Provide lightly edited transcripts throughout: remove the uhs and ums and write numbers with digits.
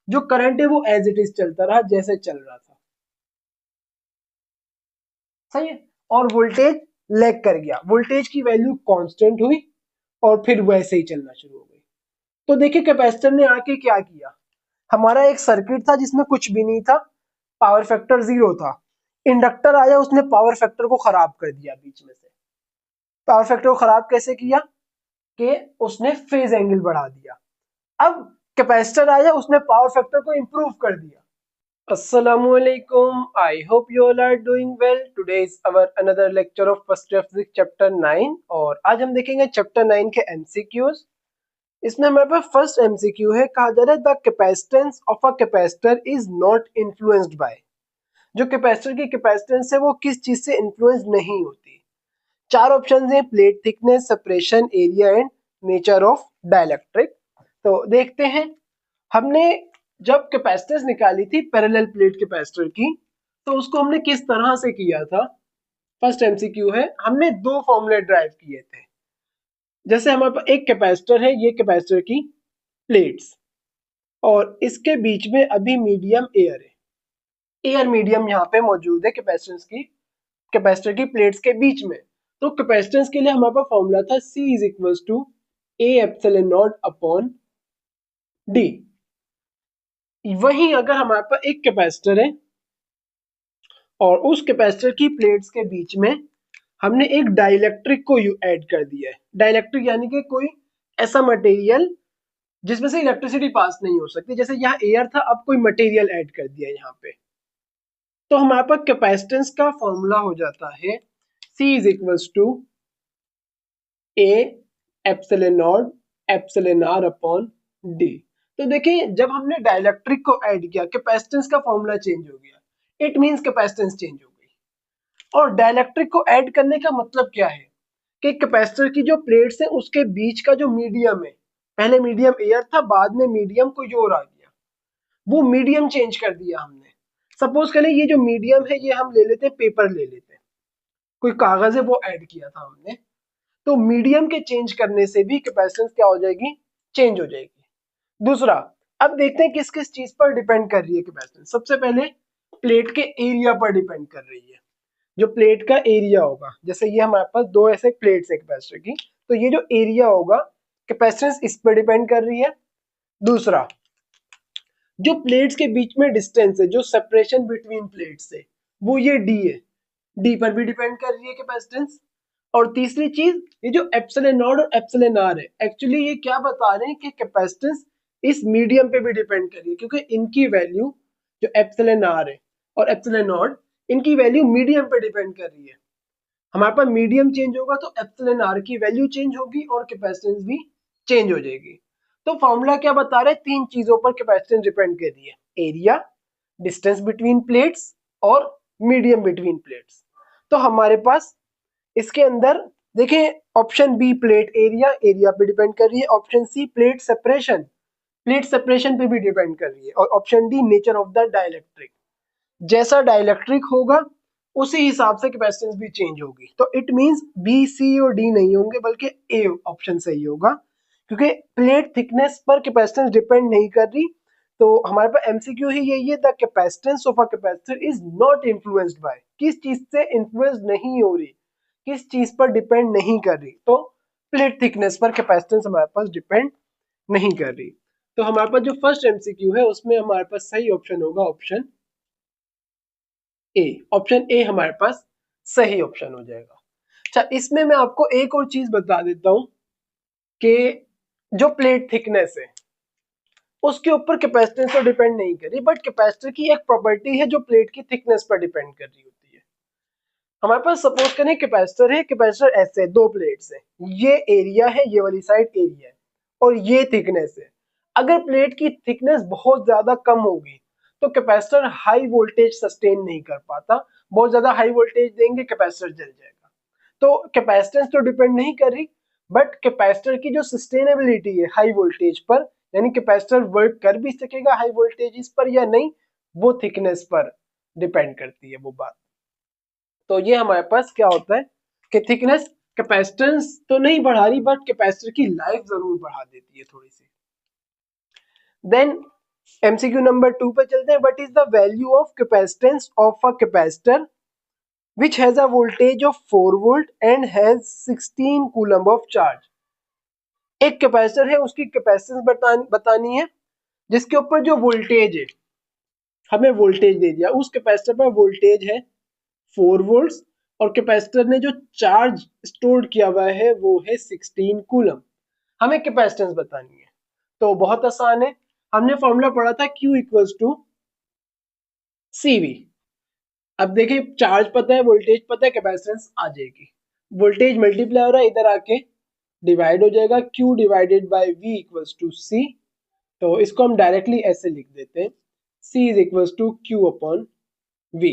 जो करंट है वो एज इट इज चलता रहा जैसे चल रहा था, सही है। और वोल्टेज लैग कर गया, वोल्टेज की वैल्यू कांस्टेंट हुई और फिर वैसे ही चलना शुरू हो गई। तो देखिए कैपेसिटर ने आके क्या किया, हमारा एक सर्किट था जिसमें कुछ भी नहीं था, पावर फैक्टर 0 था। इंडक्टर आया, उसने पावर फैक्टर को खराब कर दिया बीच में से। पावर फैक्टर को खराब कैसे किया कि उसने फेज एंगल बढ़ा दिया। अब कैपेसिटर आया, उसने पावर फैक्टर को इंप्रूव कर दिया। Assalamualaikum. I hope you all are doing well. Today is our another lecture of first year physics chapter 9 और आज हम देखेंगे चैप्टर 9 के MCQs। इसमें हमारे पास फर्स्ट MCQ है, कहा जा रहा है the capacitance of a capacitor is not influenced by. जो कैपेसिटर की कैपेसिटेंस है वो किस चीज से इन्फ्लुएंस नहीं होती। चार ऑप्शन है, plate thickness, separation, area and nature of dielectric. तो देखते हैं, हमने जब कैपेसिटेंस निकाली थी पैरेलल प्लेट कैपेसिटर की, तो उसको हमने किस तरह से किया था। फर्स्ट एमसीक्यू है, हमने दो फॉर्मूले ड्राइव किए थे। जैसे हमारे पास एक कैपेसिटर है, ये कैपेसिटर की प्लेट्स, और इसके बीच में अभी मीडियम एयर है, एयर मीडियम यहाँ पे मौजूद है कैपेसिटेंस की, कैपेसिटर की प्लेट्स के बीच में। तो कैपेसिटेंस के लिए हमारे पास फॉर्मूला था C is equal to A epsilon not upon D. वहीं अगर हमारे पास एक कैपेसिटर है और उस कैपेसिटर की प्लेट्स के बीच में हमने एक डाइलेक्ट्रिक को ऐड कर दिया है। डाइलेक्ट्रिक यानी कि कोई ऐसा मटेरियल जिसमें से इलेक्ट्रिसिटी पास नहीं हो सकती, जैसे यहाँ एयर था, अब कोई मटेरियल ऐड कर दिया यहाँ पे। तो हमारे पास कैपेसिटेंस का फॉर्मूला हो जाता है C is equal to A epsilon not epsilon R upon D. तो देखिए जब हमने डाइलेक्ट्रिक को ऐड किया, कैपेसिटेंस का फॉर्मूला चेंज हो गया, इट मींस कैपेसिटेंस चेंज हो गई। और डाइलेक्ट्रिक को ऐड करने का मतलब क्या है कि कैपेसिटर की जो प्लेट्स है उसके बीच का जो मीडियम है, पहले मीडियम एयर था, बाद में मीडियम कोई और आ गया, वो मीडियम चेंज कर दिया हमने। सपोज करें ये जो मीडियम है ये हम ले लेते हैं, पेपर ले लेते हैं, कोई कागज है वो ऐड किया था हमने। तो मीडियम के चेंज करने से भी कैपेसिटेंस क्या हो जाएगी, चेंज हो जाएगी। दूसरा, अब देखते हैं किस किस चीज पर डिपेंड कर रही है कैपेसिटेंस। सबसे पहले प्लेट के एरिया पर डिपेंड कर रही है। जो प्लेट का एरिया होगा, जैसे ये हमारे पास दो ऐसे प्लेट्स है कैपेसिटर की, तो ये जो एरिया होगा कैपेसिटेंस इस पर डिपेंड कर रही है। दूसरा, जो प्लेट्स के बीच में डिस्टेंस है, जो सेपरेशन बिटवीन प्लेट्स है, वो ये डी है, डी पर भी डिपेंड कर रही है कैपेसिटेंस। और तीसरी चीज, ये जो एप्सिलॉन नॉट और एप्सिलॉन आर है, एक्चुअली ये क्या बता रहे हैं कि कैपेसिटेंस इस मीडियम पे भी डिपेंड कर रही है, क्योंकि इनकी वैल्यू जो एप्सिलॉन आर है और एप्सिलॉन नॉट, इनकी वैल्यू मीडियम पे डिपेंड कर रही है। हमारे पास मीडियम चेंज होगा तो एप्सिलॉन आर की वैल्यू चेंज होगी और कैपेसिटेंस भी चेंज हो जाएगी। तो फॉर्मूला क्या बता रहे हैं, तीन चीजों पर कैपेसिटेंस डिपेंड कर रही है, एरिया, डिस्टेंस बिटवीन प्लेट्स और मीडियम बिटवीन प्लेट्स। तो हमारे पास इसके अंदर देखें, option B plate area, area पे डिपेंड कर रही है। Option C plate separation, plate separation पे भी डिपेंड कर रही है। और option D nature of the dielectric, जैसा डाइलेक्ट्रिक होगा उसी हिसाब से कैपेसिटेंस भी चेंज होगी। तो इट मींस बी, सी और डी नहीं होंगे, बल्कि ए ऑप्शन सही होगा, क्योंकि प्लेट थिकनेस पर कैपेसिटेंस डिपेंड नहीं कर रही। तो हमारे पास एमसीक्यू ही यही है, the capacitance of a capacitor is not influenced by, किस चीज से इन्फ्लुएंस नहीं हो रही, किस चीज पर डिपेंड नहीं कर रही। तो प्लेट थिकनेस पर कैपेसिटेंस हमारे पास डिपेंड नहीं कर रही। तो हमारे पास जो फर्स्ट एमसीक्यू है उसमें हमारे पास सही ऑप्शन होगा ऑप्शन ए। ऑप्शन ए हमारे पास सही ऑप्शन हो जाएगा। अच्छा, इसमें मैं आपको एक और चीज बता देता हूं कि जो प्लेट थिकनेस है उसके ऊपर कैपेसिटेंस तो डिपेंड नहीं कर रही, बट कैपेसिटर की एक प्रॉपर्टी है जो प्लेट की थिकनेस पर डिपेंड कर रही होती है। हमारे पास सपोज करें कैपेसिटर है, कैपेसिटर ऐसे दो प्लेट्स है, ये एरिया है, ये वाली साइड एरिया है और ये थिकनेस है। अगर प्लेट की थिकनेस बहुत ज्यादा कम होगी तो कैपेसिटर हाई वोल्टेज सस्टेन नहीं कर पाता, बहुत ज्यादा हाई वोल्टेज देंगे कैपेसिटर जल जाएगा। तो कैपेसिटेंस तो डिपेंड नहीं कर रही, बट कैपेसिटर की जो सस्टेनेबिलिटी है हाई वोल्टेज पर, यानी कैपेसिटर वर्क कर भी सकेगा हाई वोल्टेज पर या नहीं, वो थिकनेस पर डिपेंड करती है वो बात। तो ये हमारे पास क्या होता है कि थिकनेस कैपेसिटेंस तो नहीं बढ़ा रही, बट कैपेसिटर की लाइफ जरूर बढ़ा देती है थोड़ी सी। देन एमसीक्यू नंबर 2 पे चलते हैं। What is the value of capacitance of a capacitor which has a voltage of 4 volt and has 16 coulomb of charge। एक कैपेसिटर है, उसकी कैपेसिटेंस बतानी है, जिसके ऊपर जो वोल्टेज है, हमें वोल्टेज दे दिया, उस कैपेसिटर पर वोल्टेज है 4 वोल्ट्स और कैपेसिटर ने जो चार्ज स्टोर किया हुआ है वो है 16 कूलम। हमें कैपेसिटेंस बतानी है, तो बहुत आसान है। हमने फॉर्मूला पढ़ा था Q इक्वल्स टू CV। अब देखिए, चार्ज पता है, वोल्टेज पता है, कैपेसिटेंस आ जाएगी। वोल्टेज मल्टीप्लाई हो रहा है, इधर आके डिवाइड हो जाएगा, Q divided by V equals to C। तो इसको हम डायरेक्टली ऐसे लिख देते हैं, C is equals to Q upon V।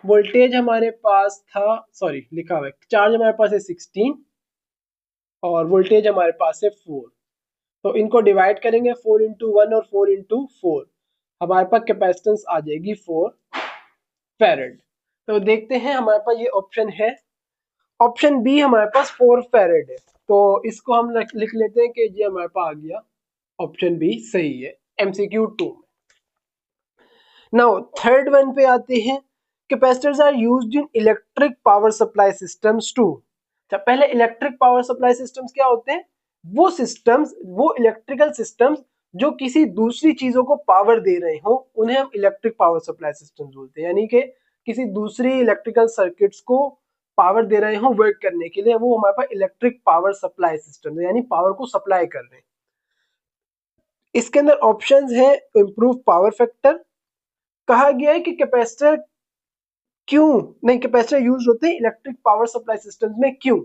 Voltage हमारे पास था, सॉरी लिखा हुआ है, चार्ज हमारे पास है 16 और वोल्टेज हमारे पास है 4। तो इनको डिवाइड करेंगे, 4 इंटू 1 और 4 इंटू 4, हमारे पास कैपेसिटेंस आ जाएगी 4 फैरेड। तो देखते हैं, हमारे पास ये ऑप्शन है, ऑप्शन बी हमारे पास 4 फैरेड है। तो इसको हम लिख लेते हैं कि ये हमारे पास आ गया, ऑप्शन बी सही है एमसीक्यू 2 में। नाउ थर्ड वन पे आते हैं, capacitors are used in electric power supply systems too. पहले इलेक्ट्रिक पावर सप्लाई सिस्टम्स क्या होते हैं? वो सिस्टम्स, वो इलेक्ट्रिकल सिस्टम्स जो किसी दूसरी चीजों को पावर दे रहे हो, उन्हें हम इलेक्ट्रिक पावर सप्लाई सिस्टम्स बोलते हैं। यानी कि किसी दूसरी इलेक्ट्रिकल सर्किट्स को पावर दे रहे हो वर्क करने के लिए, वो हमारे पास इलेक्ट्रिक पावर सप्लाई सिस्टम है, यानी पावर को सप्लाई कर रहे हैं। इसके अंदर ऑप्शंस है इंप्रूव पावर फैक्टर, कहा गया है कि कैपेसिटर क्यों नहीं, कैपेसिटर यूज होते हैं इलेक्ट्रिक पावर सप्लाई सिस्टम्स में, क्यों?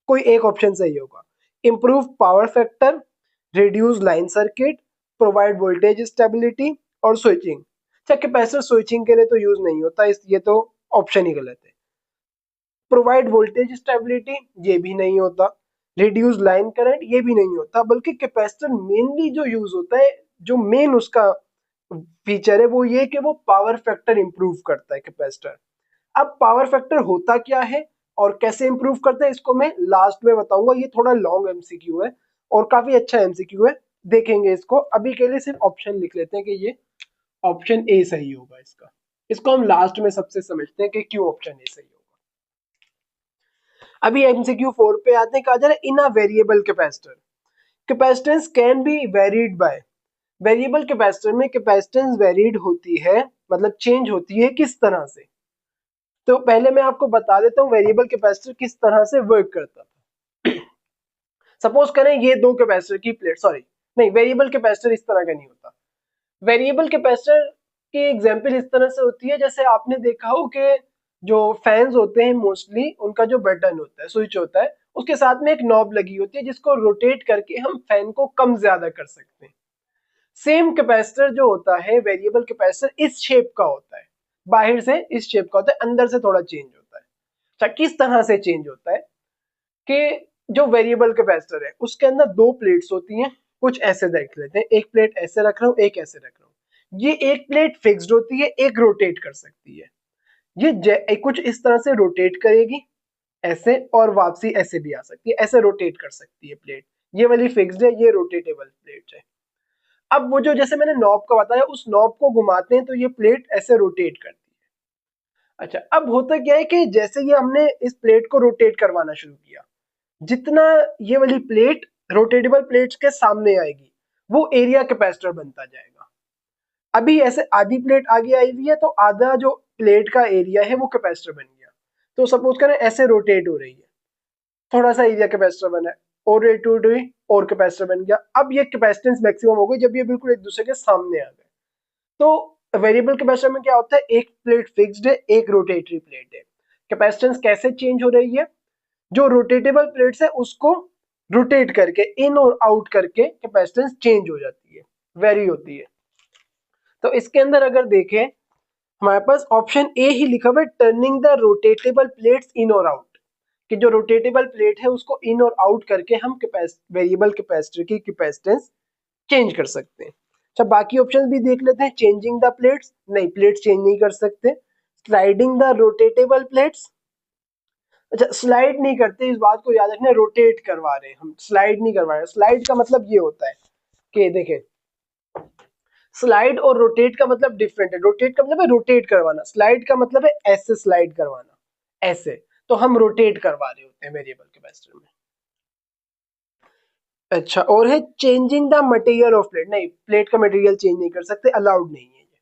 कोई एक ऑप्शन सही होगा। Improve power factor, reduce line circuit, provide voltage stability और स्विचिंग। अच्छा, कैपेसिटर स्विचिंग के लिए तो यूज नहीं होता, इस ये तो ऑप्शन ही गलत है। प्रोवाइड वोल्टेज स्टेबिलिटी, ये भी नहीं होता। रिड्यूस लाइन करंट, ये भी नहीं होता। बल्कि कैपेसिटर मेनली जो यूज होता है, जो मेन उसका फीचर है वो ये कि वो पावर फैक्टर इंप्रूव करता है कैपेसिटर। अब पावर फैक्टर होता क्या है और कैसे इंप्रूव करता है, इसको मैं लास्ट में बताऊंगा। ये थोड़ा लॉन्ग एमसीक्यू है और काफी अच्छा एमसीक्यू है, देखेंगे इसको। अभी के लिए सिर्फ ऑप्शन लिख लेते हैं कि ये ऑप्शन ए सही होगा इसका। इसको हम लास्ट में सबसे समझते हैं कि क्यों ऑप्शन ए सही होगा। अभी एमसीक्यू 4 पे आते हैं, कहा जा रहा है in a variable capacitor capacitance can be varied by. Variable capacitor में कैपेसिटेंस वेरीड होती है, मतलब चेंज होती है किस तरह से? तो पहले मैं आपको बता देता हूँ वेरिएबल कैपेसिटर किस तरह से वर्क करता था। सपोज करें ये दो कैपेसिटर की प्लेट, सॉरी नहीं, वेरिएबल कैपेसिटर इस तरह का नहीं होता। वेरिएबल कैपेसिटर की एग्जांपल इस तरह से होती है, जैसे आपने देखा हो कि जो फैंस होते हैं मोस्टली, उनका जो बटन होता है, स्विच होता है, उसके साथ में एक नॉब लगी होती है जिसको रोटेट करके हम फैन को कम ज्यादा कर सकते हैं। सेम कैपेसिटर जो होता है, वेरिएबल कैपेसिटर इस शेप का होता है, बाहर से इस शेप का होता है, अंदर से थोड़ा चेंज होता है। अच्छा, किस तरह से चेंज होता है कि जो वेरिएबल कैपेसिटर है उसके अंदर दो प्लेट्स होती हैं, कुछ ऐसे देख लेते हैं, एक प्लेट ऐसे रख रहा हूं, एक ऐसे रख रहा हूं। ये एक प्लेट फिक्स्ड होती है, एक रोटेट कर सकती है। ये कुछ इस तरह से रोटेट करेगी ऐसे, और वापसी ऐसे भी आ सकती है, ऐसे रोटेट कर सकती है प्लेट। ये वाली फिक्स्ड है, ये रोटेटेबल प्लेट है। अब वो जो जैसे मैंने नॉब का बताया, उस नॉब को घुमाते हैं तो ये प्लेट ऐसे रोटेट करती है। अच्छा, अब होता क्या है कि जैसे ये हमने इस प्लेट को रोटेट करवाना शुरू किया, जितना ये वाली प्लेट रोटेटेबल प्लेट्स के सामने आएगी, वो एरिया कैपेसिटर बनता जाएगा। अभी ऐसे आधी प्लेट आगे आई हुई है, तो आधा जो प्लेट का एरिया है वो कैपेसिटर बन गया। तो सपोज करें ऐसे रोटेट हो रही है, थोड़ा सा एरिया कैपेसिटर बना है, और रोटेट हुई और कैपेसिटर बन गया। अब ये कैपेसिटेंस मैक्सिमम हो गई जब ये बिल्कुल एक दूसरे के सामने आ गए। तो वेरिएबल कैपेसिटर में क्या होता है, एक प्लेट फिक्स्ड है, एक रोटेटरी प्लेट है। कैपेसिटेंस कैसे चेंज हो रही है? जो रोटेटेबल प्लेट्स है उसको रोटेट करके, इन और आउट करके कैपेसिटेंस चेंज हो जाती है, वेरी होती है। तो इसके अंदर अगर देखें, हमारे पास ऑप्शन ए ही लिखा हुआ है, टर्निंग द रोटेटेबल प्लेट्स इन और आउट, कि जो रोटेटेबल प्लेट है उसको इन और आउट करके हम वेरिएबल कैपेसिटर की कैपेसिटेंस चेंज कर सकते हैं। अच्छा, बाकी ऑप्शन भी देख लेते हैं। चेंजिंग द प्लेट्स, नहीं, प्लेट्स चेंज नहीं कर सकते। स्लाइडिंग द रोटेटेबल प्लेट्स, अच्छा स्लाइड नहीं करते, इस बात को याद रखना, रोटेट करवा रहे हैं हम, स्लाइड नहीं करवा रहे। स्लाइड का मतलब ये होता है कि देखें, स्लाइड और रोटेट का मतलब डिफरेंट है। रोटेट का मतलब है रोटेट करवाना, स्लाइड का मतलब है ऐसे स्लाइड करवाना, ऐसे। तो हम रोटेट करवा रहे होते हैं वेरिएबल कैपेसिटर में। अच्छा, और है changing the material of plate. नहीं, प्लेट का मटेरियल चेंज नहीं कर सकते, अलाउड नहीं है ये।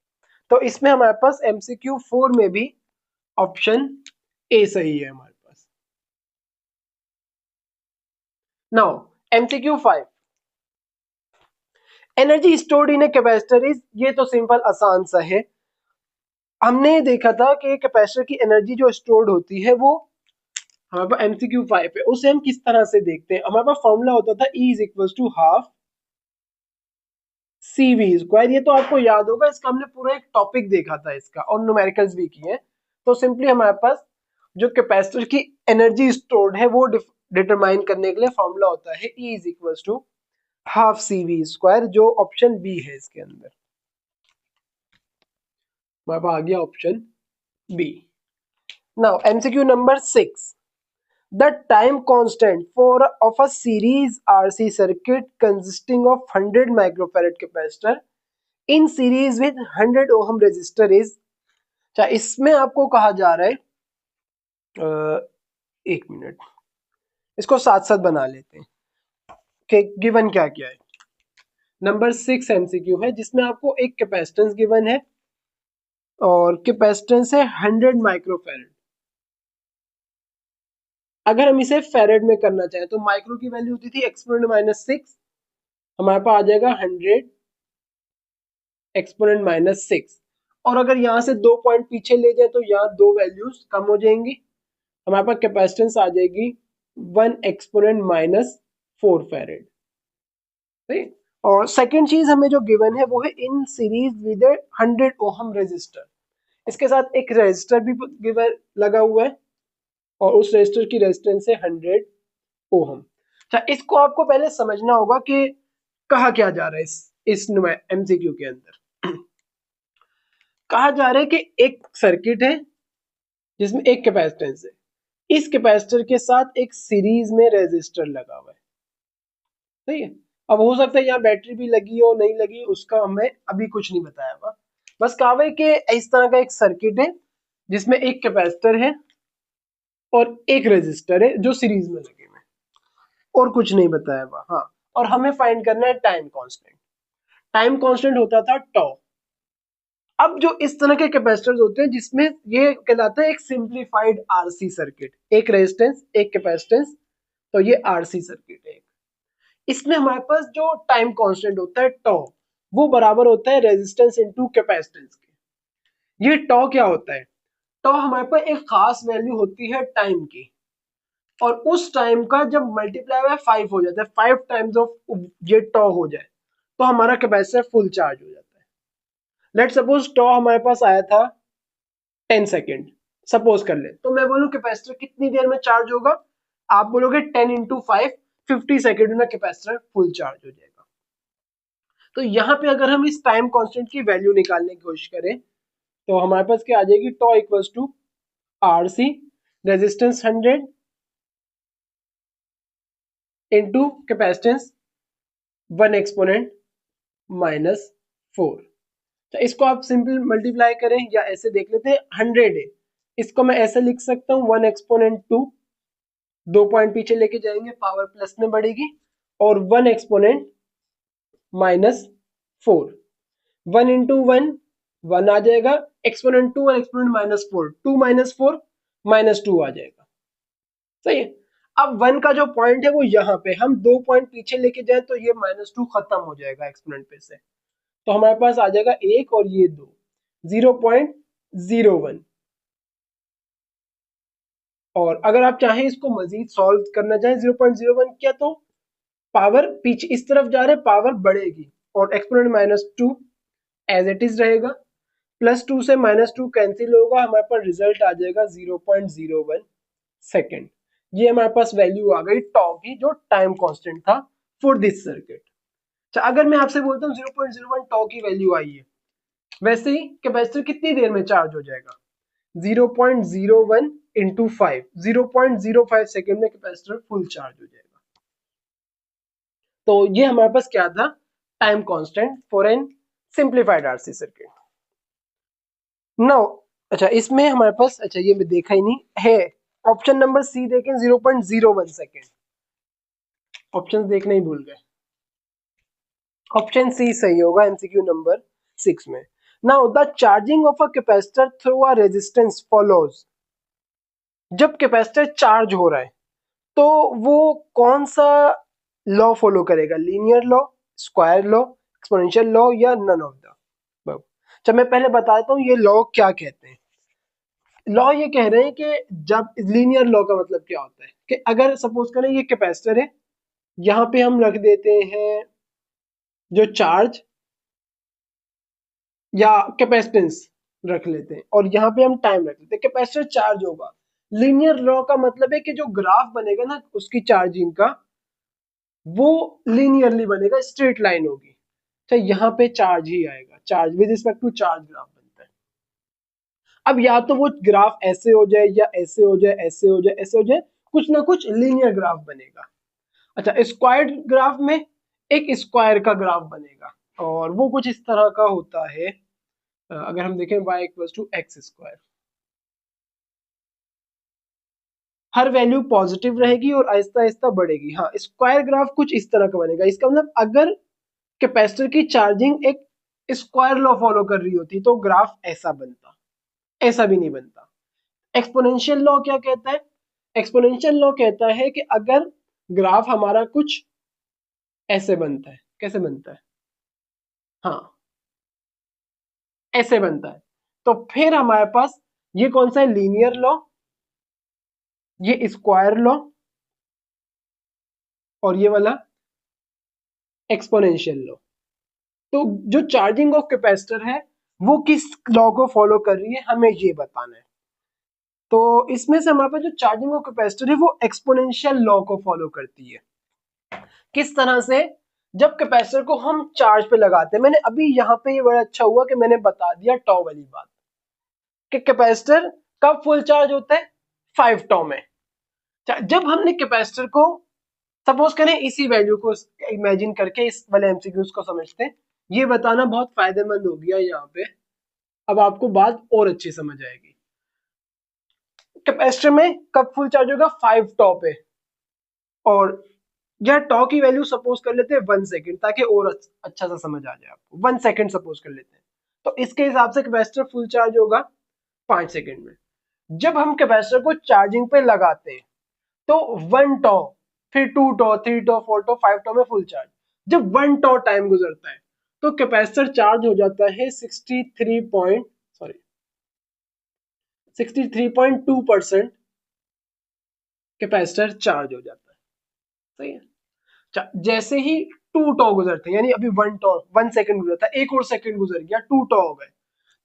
तो इसमें हमारे पास एमसीक्यू 4 में भी ऑप्शन ए सही है हमारे पास। Now MCQ 5, energy stored in a capacitor is, ये तो सिंपल आसान सा है। हमने देखा था कि कैपेसिटर की एनर्जी जो स्टोर्ड होती है वो हमारे पास एमसीक्यू 5 है, उसे हम किस तरह से देखते हैं। हमारे पास फॉर्मूला होता था E is equal to half CV square. ये तो आपको याद होगा, इसका हमने पूरा एक टॉपिक देखा था इसका, और न्यूमेरिकल्स भी किए हैं। तो सिंपली हमारे पास जो कैपेसिटर की एनर्जी स्टोर्ड है वो डिटरमाइन करने के लिए फॉर्मूला होता है E is equal to half CV square, जो ऑप्शन बी है इसके अंदर। हमारे पास आ गया option B. Now MCQ number 6, the time constant for of a series RC circuit consisting of 100 microfarad capacitor in series with 100 ohm resistor is। अच्छा, इसमें आपको कहा जा रहा है, एक मिनट, इसको साथ साथ बना लेते हैं कि गिवन क्या क्या है। नंबर 6 एमसीक्यू है जिसमें आपको एक कैपेसिटेंस गिवन है और कैपेसिटेंस है 100 माइक्रोफैरड। अगर हम इसे फेरेड में करना चाहें तो माइक्रो की वैल्यू होती थी एक्सपोनेंट -6, हमारे पास आ जाएगा 100 एक्सपोनेंट -6। और अगर यहाँ से 2 पॉइंट पीछे ले जाए तो यहाँ 2 वैल्यूज कम हो जाएंगी, हमारे पास कैपेसिटेंस आ जाएगी 1 एक्सपोनेंट -4 फेरेड। ठीक। और सेकंड चीज हमें जो गिवन है वो है in series with 100 ohm resistor. इसके साथ एक रेजिस्टर भी गिवन लगा हुआ है और उस रेजिस्टर की रेजिस्टेंस है 100 ओहम। अच्छा, इसको आपको पहले समझना होगा कि कहा क्या जा रहा है इस एमसीक्यू के अंदर। कहा जा रहा है कि एक सर्किट है जिसमें एक कैपेसिटेंस है, इस कैपेसिटर के साथ एक सीरीज में रेजिस्टर लगा हुआ है। सही है। अब हो सकता है यहाँ बैटरी भी लगी हो नहीं लगी, उसका हमें अभी कुछ नहीं बताया हुआ। बस कहा हुआ है कि इस तरह का एक सर्किट है जिसमें एक कैपेसिटर है और एक रेजिस्टर है जो सीरीज में लगे हुए हैं, और कुछ नहीं बताया हुआ। हाँ, और हमें फाइंड करना है टाइम कांस्टेंट। टाइम कांस्टेंट होता था टॉ। अब जो इस तरह के कैपेसिटर्स होते हैं जिसमें ये कहलाता है एक सिंप्लीफाइड आरसी सर्किट, एक रेजिस्टेंस एक कैपेसिटेंस, तो ये आरसी सर्किट है। इसमें हमारे पास जो टाइम कांस्टेंट होता है टॉ, वो बराबर होता है रेजिस्टेंस इनटू कैपेसिटेंस के। ये टॉ क्या होता है? टॉ हमारे पास एक खास वैल्यू होती है टाइम की, और उस टाइम का जब मल्टीप्लाई बाय 5 हो जाता है, 5 टाइम्स ऑफ ये टॉ हो जाए तो हमारा कैपेसिटर फुल चार्ज हो जाता है। लेट सपोज टॉ हमारे पास आया था 10 सेकेंड, सपोज कर ले, तो मैं बोलूं कैपेसिटर कितनी देर में चार्ज होगा, आप बोलोगे 10 इंटू 5, 50 सेकेंड में कैपेसिटर फुल चार्ज हो जाएगा। तो यहाँ पे अगर हम इस टाइम कांस्टेंट की वैल्यू निकालने की कोशिश करें तो हमारे पास क्या आ जाएगी, tau equals to R C, resistance 100 into capacitance 1 exponent -4। तो इसको आप सिंपल मल्टीप्लाई करें या ऐसे देख लेते हैं, 100 है, इसको मैं ऐसे लिख सकता हूँ 1 एक्सपोनेंट 2, 2 पॉइंट पीछे लेके जाएंगे पावर प्लस में बढ़ेगी, और 1 एक्सपोनेंट -4, 1 इंटू 1 1 आ जाएगा, एक्सपोनेंट 2 और एक्सपोनेंट -4, 2 -4 -2 आ जाएगा। सही है। अब 1 का जो पॉइंट है वो यहाँ पे, हम 2 पॉइंट पीछे लेके जाए तो ये -2 खत्म हो जाएगा एक्सपोनेंट पे से, तो हमारे पास आ जाएगा 1 और ये 2, 0.01। और अगर आप चाहें इसको मजीद सॉल्व करना चाहें 0.01 क्या, तो पावर पीछे इस तरफ जा रहे, पावर बढ़ेगी और एक्सपोनेंट -2 एज इट इज रहेगा, +2 से -2 कैंसिल होगा, हमारे पास रिजल्ट आ जाएगा 0.01 सेकेंड। ये हमारे पास वैल्यू आ गई टॉ की, जो टाइम कांस्टेंट था फॉर दिस सर्किट। अच्छा, अगर मैं आपसे बोलता हूँ 0.01 टॉ की वैल्यू आई है, वैसे ही कैपेसिटर कितनी देर में चार्ज हो जाएगा, 0.01 इंटू 5, 0.05 सेकेंड में कैपेसिटर फुल चार्ज हो जाएगा। तो ये हमारे पास क्या था, time constant for an simplified RC circuit. Now अच्छा, इसमें हमारे पास, अच्छा ये मैं देखा ही नहीं है, ऑप्शन नंबर सी देखें 0.01 सेकेंड, ऑप्शन देखना ही भूल गए। ऑप्शन सी सही होगा एमसीक्यू नंबर 6 में। Now the charging of a capacitor through a resistance follows. जब कैपेसिटर चार्ज हो रहा है तो वो कौन सा लॉ फॉलो करेगा, linear law, square law, exponential law या नन ऑफ द। चल मैं पहले बताता हूँ ये लॉ क्या कहते हैं। लॉ ये कह रहे हैं कि जब लीनियर लॉ का मतलब क्या होता है कि अगर सपोज करें ये कैपेसिटर है, यहाँ पे हम रख देते हैं जो चार्ज या कैपेसिटेंस रख लेते हैं और यहाँ पे हम टाइम रख लेते हैं, कैपेसिटर चार्ज होगा। लीनियर लॉ का मतलब है कि जो ग्राफ बनेगा ना उसकी चार्जिंग का, वो लीनियरली बनेगा, स्ट्रेट लाइन होगी। तो यहाँ पे चार्ज ही आएगा, charge with respect to charge graph बनता है। अब या तो वो ग्राफ ऐसे हो जाए या ऐसे हो जाए, ऐसे हो जाए, ऐसे हो जाए, कुछ ना कुछ लीनियर ग्राफ बनेगा। अच्छा, स्क्वायर ग्राफ में एक स्क्वायर का ग्राफ बनेगा और वो कुछ इस तरह का होता है। अगर हम देखें y equals to x square, हर वैल्यू पॉजिटिव रहेगी और आहिस्ता आहिस्ता बढ़ेगी। हाँ, स्क्वायर ग्राफ कुछ इस तरह का बनेगा। इसका मतलब अगर कैपेसिटर की चार्जिंग एक स्क्वायर लॉ फॉलो कर रही होती तो ग्राफ ऐसा बनता, ऐसा भी नहीं बनता। एक्सपोनेंशियल लॉ क्या कहता है? एक्सपोनेंशियल लॉ कहता है कि अगर ग्राफ हमारा कुछ ऐसे बनता है, कैसे बनता है, हाँ ऐसे बनता है, तो फिर हमारे पास ये कौन सा है, लीनियर लॉ, ये स्क्वायर लॉ और ये वाला एक्सपोनेंशियल लॉ। तो जो चार्जिंग ऑफ कैपेसिटर है वो किस लॉ को फॉलो कर रही है हमें ये बताना है। तो इसमें से हमारे पास जो चार्जिंग ऑफ कैपेसिटर है वो एक्सपोनेंशियल लॉ को फॉलो करती है। किस तरह से? जब कैपेसिटर को हम चार्ज पे लगाते हैं, मैंने अभी यहाँ पे ये बड़ा अच्छा हुआ कि मैंने बता दिया टॉ वाली बात कि कैपेसिटर कब फुल चार्ज होता है, 5 टॉ में। जब हमने कैपेसिटर को सपोज करें इसी वैल्यू को इमेजिन करके इस वाले एमसीक्यूज को समझते हैं, ये बताना बहुत फायदेमंद हो गया यहाँ पे। अब आपको बात और अच्छी समझ आएगी। कैपेसिटर में कब फुल चार्ज होगा, 5 टॉ पे, और यह टॉ की वैल्यू सपोज कर लेते हैं 1 सेकंड, ताकि और अच्छा सा समझ आ जाए आपको। 1 सेकंड सपोज कर लेते हैं, तो इसके हिसाब से कैपेसिटर फुल चार्ज होगा 5 सेकंड में। जब हम कैपेसिटर को चार्जिंग पे लगाते हैं तो 1 टॉ, फिर 2 टॉ, 3 टॉ, 4 टॉ, 5 टॉ में फुल चार्ज। जब 1 टॉ टाइम गुजरता है तो कैपेसिटर चार्ज हो जाता है 63.2% कैपेसिटर चार्ज हो जाता है। सही है। जैसे ही 2 टॉ गुजरते हैं, यानी अभी 1 टॉ, 1 सेकंड गुजरता है, एक और सेकंड गुजर गया, 2 टॉ हो गए,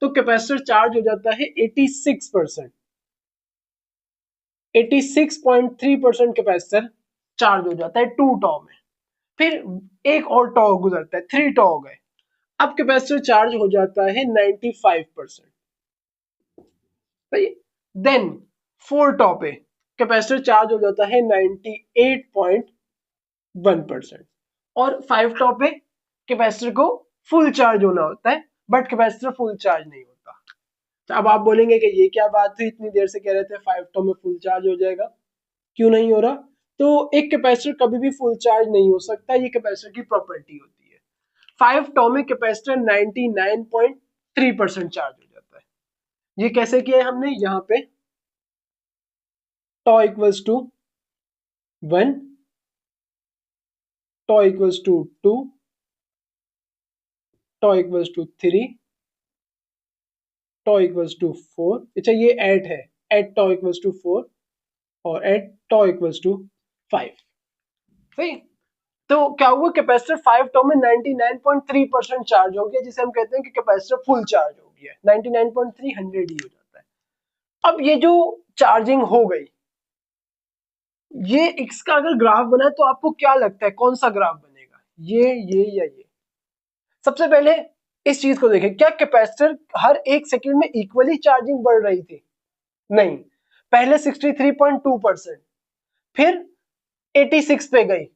तो कैपेसिटर चार्ज हो जाता है 86%, 86.3% कैपेसिटर चार्ज हो जाता है 2 टॉ में। फिर एक और टॉ गुजरता है, 3 टॉ हो गए, अब कैपेसिटर चार्ज हो जाता है 95%। देन 4 टॉ पे कैपेसिटर चार्ज हो जाता है 98.1%। और 5 टॉ पे कैपेसिटर को फुल चार्ज होना होता है, बट कैपेसिटर फुल चार्ज नहीं होता। तो अब आप बोलेंगे कि ये क्या बात हुई, इतनी देर से कह रहे थे 5 टॉ में फुल चार्ज हो जाएगा, क्यों नहीं हो रहा? तो एक कैपेसिटर कभी भी फुल चार्ज नहीं हो सकता, ये कैपेसिटर की प्रॉपर्टी होती है। 5 टॉ में कैपेसिटर 99.3% चार्ज हो जाता है। ये कैसे किया है हमने? यहाँ पे tau equals to 1, tau equals to 2, tau equals to 3, tau equals to 4। अच्छा ये एट है, एट टॉ इक्वल्स टू 4 और एट टॉ इक्वल्स टू 5। सही। तो क्या हुआ, कैपेसिटर 5 टॉ में 99.3% चार्ज हो गया, जिसे हम कहते हैं कि कैपेसिटर फुल चार्ज हो गया। 99.3 100 ही हो जाता है। अब ये जो चार्जिंग हो गई, ये इसका अगर ग्राफ बना तो आपको क्या लगता है कौन सा ग्राफ बनेगा, ये या ये? सबसे पहले इस चीज को देखें, क्या कैपेसिटर हर एक सेकंड में इक्वली चार्जिंग बढ़ रही थी? नहीं। पहले 63.2%, फिर 86 पे गई,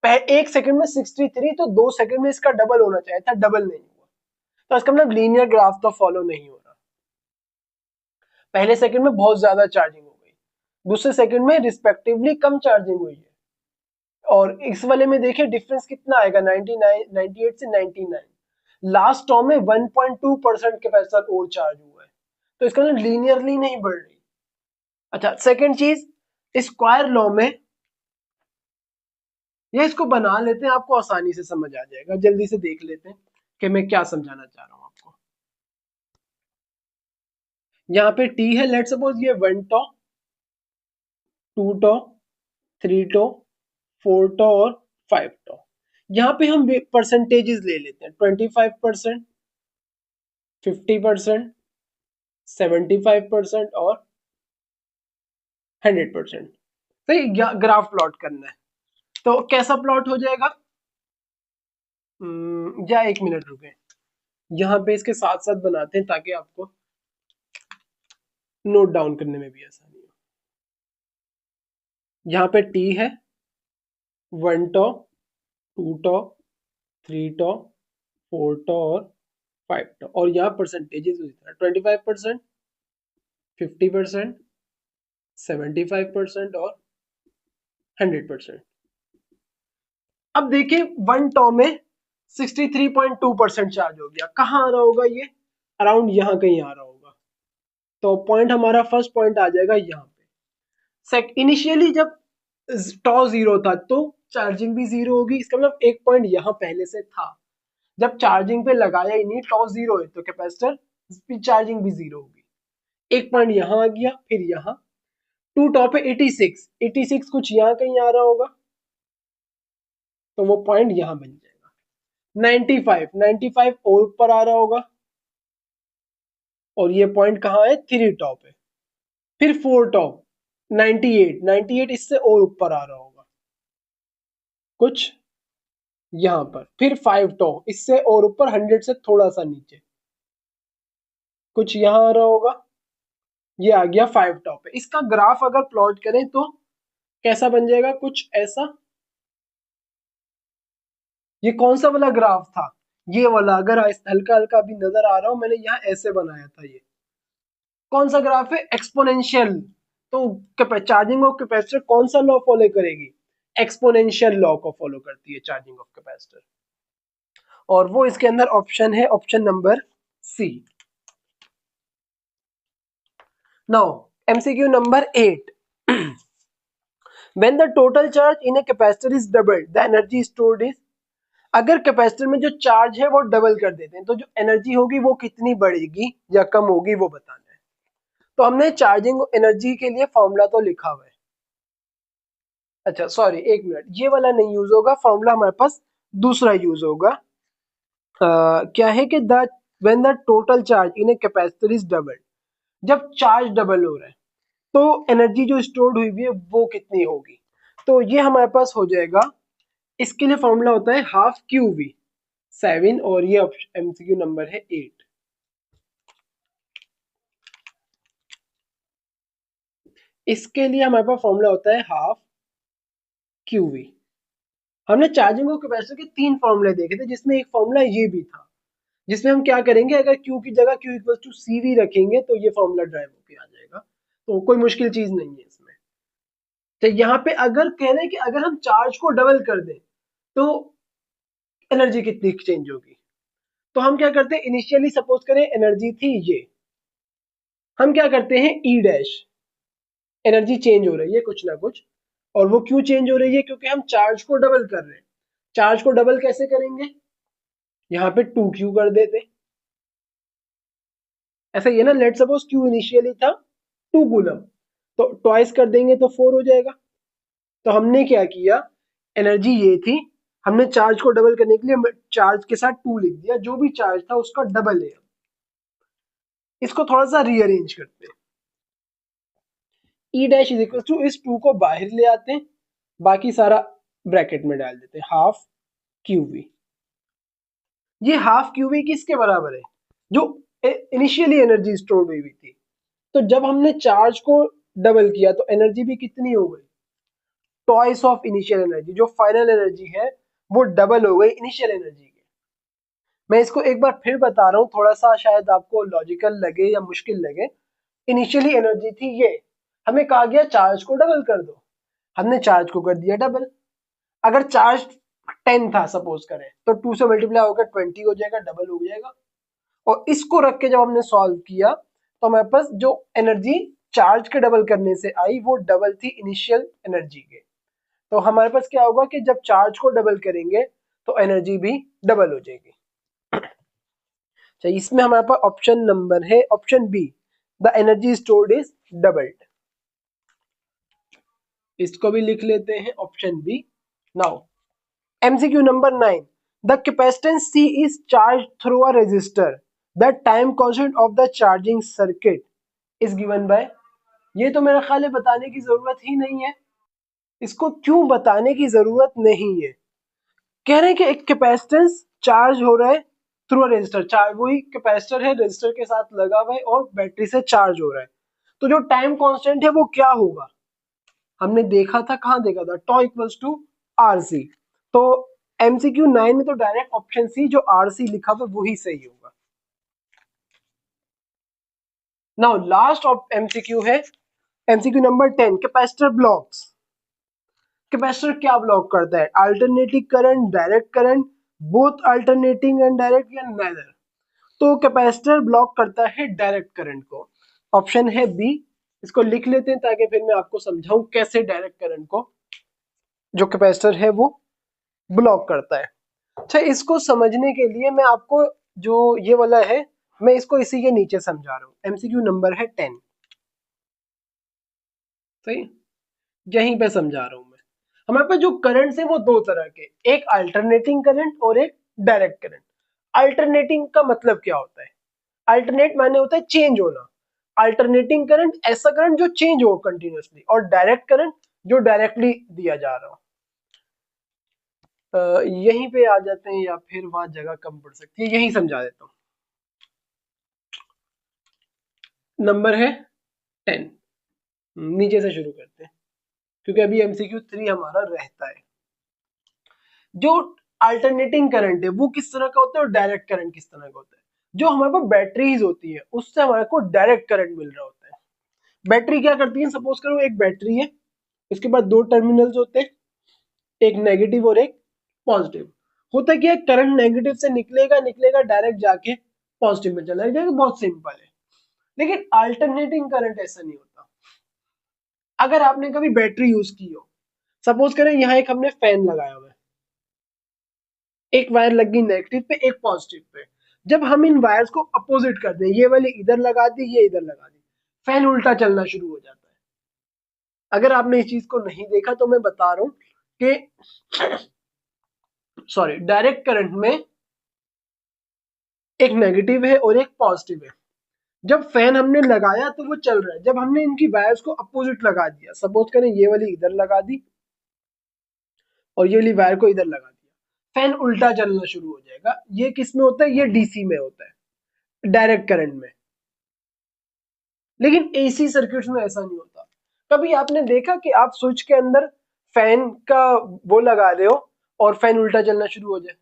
एक सेकंड में 63, तो 2 सेकंड में इसका डबल होना चाहिए था, डबल नहीं हुआ। तो इसका मतलब लीनियर ग्राफ तो फॉलो नहीं हो रहा। पहले सेकंड में बहुत ज्यादा चार्जिंग हो गई, दूसरे सेकंड में रिस्पेक्टिवली कम चार्जिंग हुई है। और इस वाले में देखिए डिफरेंस कितना आएगा, 99 98 से 99। लास्ट टर्म में 1.2% कैपेसिटर और चार्ज हुआ है, तो इसका मतलब लीनियरली नहीं बढ़ रही। अच्छा, सेकंड चीज, स्क्वायर लॉ में ये इसको बना लेते हैं, आपको आसानी से समझ आ जाएगा। जल्दी से देख लेते हैं कि मैं क्या समझाना चाह रहा हूं आपको। यहाँ पे टी है, लेट सपोज ये 1 टॉ, 2 टॉ, 3 टॉ, 4 टॉ और 5 टॉ। यहाँ पे हम परसेंटेजेस ले लेते हैं, 25%, 50%, 75% और 100%। तो ग्राफ प्लॉट करना है, तो कैसा प्लॉट हो जाएगा? या एक मिनट रुके, यहाँ पे इसके साथ साथ बनाते हैं ताकि आपको नोट डाउन करने में भी आसानी हो। यहाँ पे टी है 1 टॉ, 2 टॉ, 3 टॉ, 4 टॉ और 5 टॉ, और यहाँ परसेंटेजेस 25%, 50%, 75% और 100%। अब देखिए 1 टॉ में 63.2% चार्ज हो गया। कहाँ आ रहा होगा ये? अराउंड यहाँ कहीं आ रहा होगा। तो पॉइंट हमारा फर्स्ट पॉइंट आ जाएगा यहाँ पे। इनिशियली जब टॉ जीरो था तो चार्जिंग भी जीरो होगी, इसका मतलब एक पॉइंट यहाँ पहले से था। जब चार्जिंग पे लगाया ही नहीं, टॉ जीरो है तो कैपेसिटर चार्जिंग भी जीरो होगी। एक पॉइंट यहाँ आ गया, फिर यहाँ 2 टॉ पे 86 कुछ यहाँ कहीं आ रहा होगा, तो वो पॉइंट यहाँ बन जाएगा। 95 और ऊपर आ रहा होगा, और ये पॉइंट कहाँ है? 3 टॉ पे। फिर 4 टॉ 98 इससे और ऊपर आ रहा होगा कुछ यहाँ पर। फिर 5 टॉ इससे और ऊपर, 100 से थोड़ा सा नीचे कुछ यहाँ आ रहा होगा। ये आ गया 5 टॉ पे। इसका ग्राफ अगर प्लॉट करें तो कैसा बन जाएगा? कुछ ऐसा। ये कौन सा वाला ग्राफ था? ये वाला। अगर हल्का हल्का भी नजर आ रहा हो, मैंने यहाँ ऐसे बनाया था। ये कौन सा ग्राफ है? एक्सपोनेंशियल। तो चार्जिंग ऑफ कैपेसिटर कौन सा लॉ फॉलो करेगी? एक्सपोनेंशियल लॉ को फॉलो करती है चार्जिंग ऑफ कैपेसिटर, और वो इसके अंदर ऑप्शन है, option number C. Now MCQ number 8, when the total charge in a capacitor is doubled, the energy stored is। अगर कैपेसिटर में जो चार्ज है वो डबल कर देते हैं तो जो एनर्जी होगी वो कितनी बढ़ेगी या कम होगी वो बताना है। तो हमने चार्जिंग एनर्जी के लिए फॉर्मूला तो लिखा हुआ है। अच्छा सॉरी, एक मिनट, ये वाला नहीं यूज होगा, फॉर्मूला हमारे पास दूसरा यूज होगा। क्या है कि the when the total charge in a capacitor is doubled, जब चार्ज डबल हो रहा है तो एनर्जी जो स्टोर्ड हुई है वो कितनी होगी। तो ये हमारे पास हो जाएगा, इसके लिए फॉर्मूला होता है हाफ क्यू वी 7, और ये MCQ नंबर है 8। इसके लिए हमारे पास फॉर्मूला होता है हाफ क्यू वी। हमने चार्जिंग ऑफ कैपेसिटर के 3 फॉर्मूले देखे थे, जिसमें एक फॉर्मूला ये भी था, जिसमें हम क्या करेंगे, अगर Q की जगह Q इक्वल टू CV रखेंगे तो ये फॉर्मूला ड्राइव होके आ जाएगा। तो कोई मुश्किल चीज नहीं है इसमें। तो यहाँ पे अगर कह रहे हैं कि अगर हम चार्ज को डबल कर दें तो एनर्जी कितनी चेंज होगी, तो हम क्या करते हैं, इनिशियली सपोज करें एनर्जी थी ये, हम क्या करते हैं ई डैश, एनर्जी चेंज हो रही है कुछ ना कुछ, और वो क्यों चेंज हो रही है? क्योंकि हम चार्ज को डबल कर रहे हैं। चार्ज को डबल कैसे करेंगे? यहाँ पे 2Q कर देते, ऐसा ये ना, लेट सपोज Q इनिशियली था 2 कूलम, तो ट्वाइस कर देंगे तो 4 हो जाएगा। तो हमने क्या किया, एनर्जी ये थी, हमने चार्ज को डबल करने के लिए चार्ज के साथ 2 लिख दिया, जो भी चार्ज था उसका डबल है। इसको थोड़ा सा रीअरेंज करते हैं, E dash is equal to, इस 2 को बाहर ले आते हैं, बाकी सारा ब्रैकेट में डाल देते हैं, हाफ क्यू वी। ये हाफ क्यू वी किसके बराबर है? जो इनिशियली एनर्जी स्टोर हुई थी। तो जब हमने चार्ज को डबल किया तो एनर्जी भी कितनी हो गई? Twice of initial energy. जो फाइनल एनर्जी है वो डबल हो गई इनिशियल एनर्जी के। मैं इसको एक बार फिर बता रहा हूँ, थोड़ा सा शायद आपको लॉजिकल लगे या मुश्किल लगे। इनिशियली एनर्जी थी ये, हमें कहा गया चार्ज को डबल कर दो, हमने चार्ज को कर दिया डबल। अगर चार्ज 10 था सपोज करें, तो 2 से मल्टीप्लाई होकर 20 हो जाएगा, डबल हो जाएगा। और इसको रख के जब हमने सॉल्व किया तो हमारे पास जो एनर्जी चार्ज के डबल करने से आई वो डबल थी इनिशियल एनर्जी के। तो हमारे पास क्या होगा कि जब चार्ज को डबल करेंगे तो एनर्जी भी डबल हो जाएगी। इसमें हमारे पास ऑप्शन नंबर है option B, the energy stored is doubled. इसको भी लिख लेते हैं option B. Now MCQ number 9. The capacitance C is charged through a resistor. The time constant of the charging circuit is given by। ये तो मेरा ख्याल है बताने की जरूरत ही नहीं है। इसको क्यों बताने की जरूरत नहीं है? कह रहे हैं कि एक कैपेसिटेंस चार्ज हो रहा है थ्रू अ रेजिस्टर। चार्ज वही कैपेसिटर है, रेजिस्टर के साथ लगा हुआ है और बैटरी से चार्ज हो रहा है। तो जो टाइम कांस्टेंट है वो क्या होगा? हमने देखा था, कहाँ देखा था? टॉ इक्वल्स टू RC। तो MCQ 9 में तो डायरेक्ट ऑप्शन सी जो RC लिखा हुआ वही सही होगा। नाउ लास्ट MCQ है MCQ number 10, capacitor blocks. Capacitor क्या ब्लॉक करता है? Alternating current, direct current, both alternating and direct, या नेदर? तो कैपेसिटर ब्लॉक करता है डायरेक्ट करंट को। ऑप्शन है बी। इसको लिख लेते हैं ताकि फिर मैं आपको समझाऊं कैसे डायरेक्ट करंट को जो कैपेसिटर है वो ब्लॉक करता है। अच्छा, इसको समझने के लिए मैं आपको जो ये वाला है मैं इसको इसी के नीचे समझा रहा हूँ। MCQ नंबर है 10, सही, यहीं पे समझा रहा हूँ मैं। हमारे पास जो करंट है वो दो तरह के, एक अल्टरनेटिंग करंट और एक डायरेक्ट करंट। अल्टरनेटिंग का मतलब क्या होता है? अल्टरनेट माने होता है चेंज होना। अल्टरनेटिंग करंट ऐसा करंट जो चेंज हो कंटिन्यूअसली, और डायरेक्ट करंट जो डायरेक्टली दिया जा रहा हो। यहीं पे आ जाते हैं या फिर वहां जगह कम पड़ सकती है, यहीं समझा देता हूँ। नंबर है 10, नीचे से शुरू करते हैं क्योंकि अभी MCQ 3 हमारा रहता है। जो अल्टरनेटिंग करंट है वो किस तरह का होता है और डायरेक्ट करंट किस तरह का होता है? जो हमारे पास बैटरीज होती है उससे हमारे को डायरेक्ट करंट मिल रहा होता है। बैटरी क्या करती है? सपोज करो एक बैटरी है, इसके बाद दो टर्मिनल्स होते हैं, एक नेगेटिव और एक पॉजिटिव। होता क्या है, करंट नेगेटिव से निकलेगा निकलेगा डायरेक्ट जाके पॉजिटिव में चला जाएगा, बहुत सिंपल है। लेकिन अल्टरनेटिंग करंट ऐसा नहीं होता। अगर आपने कभी बैटरी यूज की हो, सपोज करें यहाँ एक हमने फैन लगाया हुआ है, एक वायर लगी नेगेटिव पे एक पॉजिटिव पे। जब हम इन वायर्स को अपोजिट कर दें, ये वाली इधर लगा दी ये इधर लगा दी, फैन उल्टा चलना शुरू हो जाता है। अगर आपने इस चीज को नहीं देखा तो मैं बता रहा हूं कि सॉरी, डायरेक्ट करंट में एक नेगेटिव है और एक पॉजिटिव है। जब फैन हमने लगाया तो वो चल रहा है, जब हमने इनकी वायर्स को अपोजिट लगा दिया, सपोज करें ये वाली इधर लगा दी और ये वाली वायर को इधर लगा दिया, फैन उल्टा चलना शुरू हो जाएगा। ये किस में होता है? ये DC में होता है, डायरेक्ट करंट में। लेकिन AC सर्किट्स में ऐसा नहीं होता। कभी आपने देखा कि आप स्विच के अंदर फैन का वो लगा रहे हो और फैन उल्टा चलना शुरू हो जाए?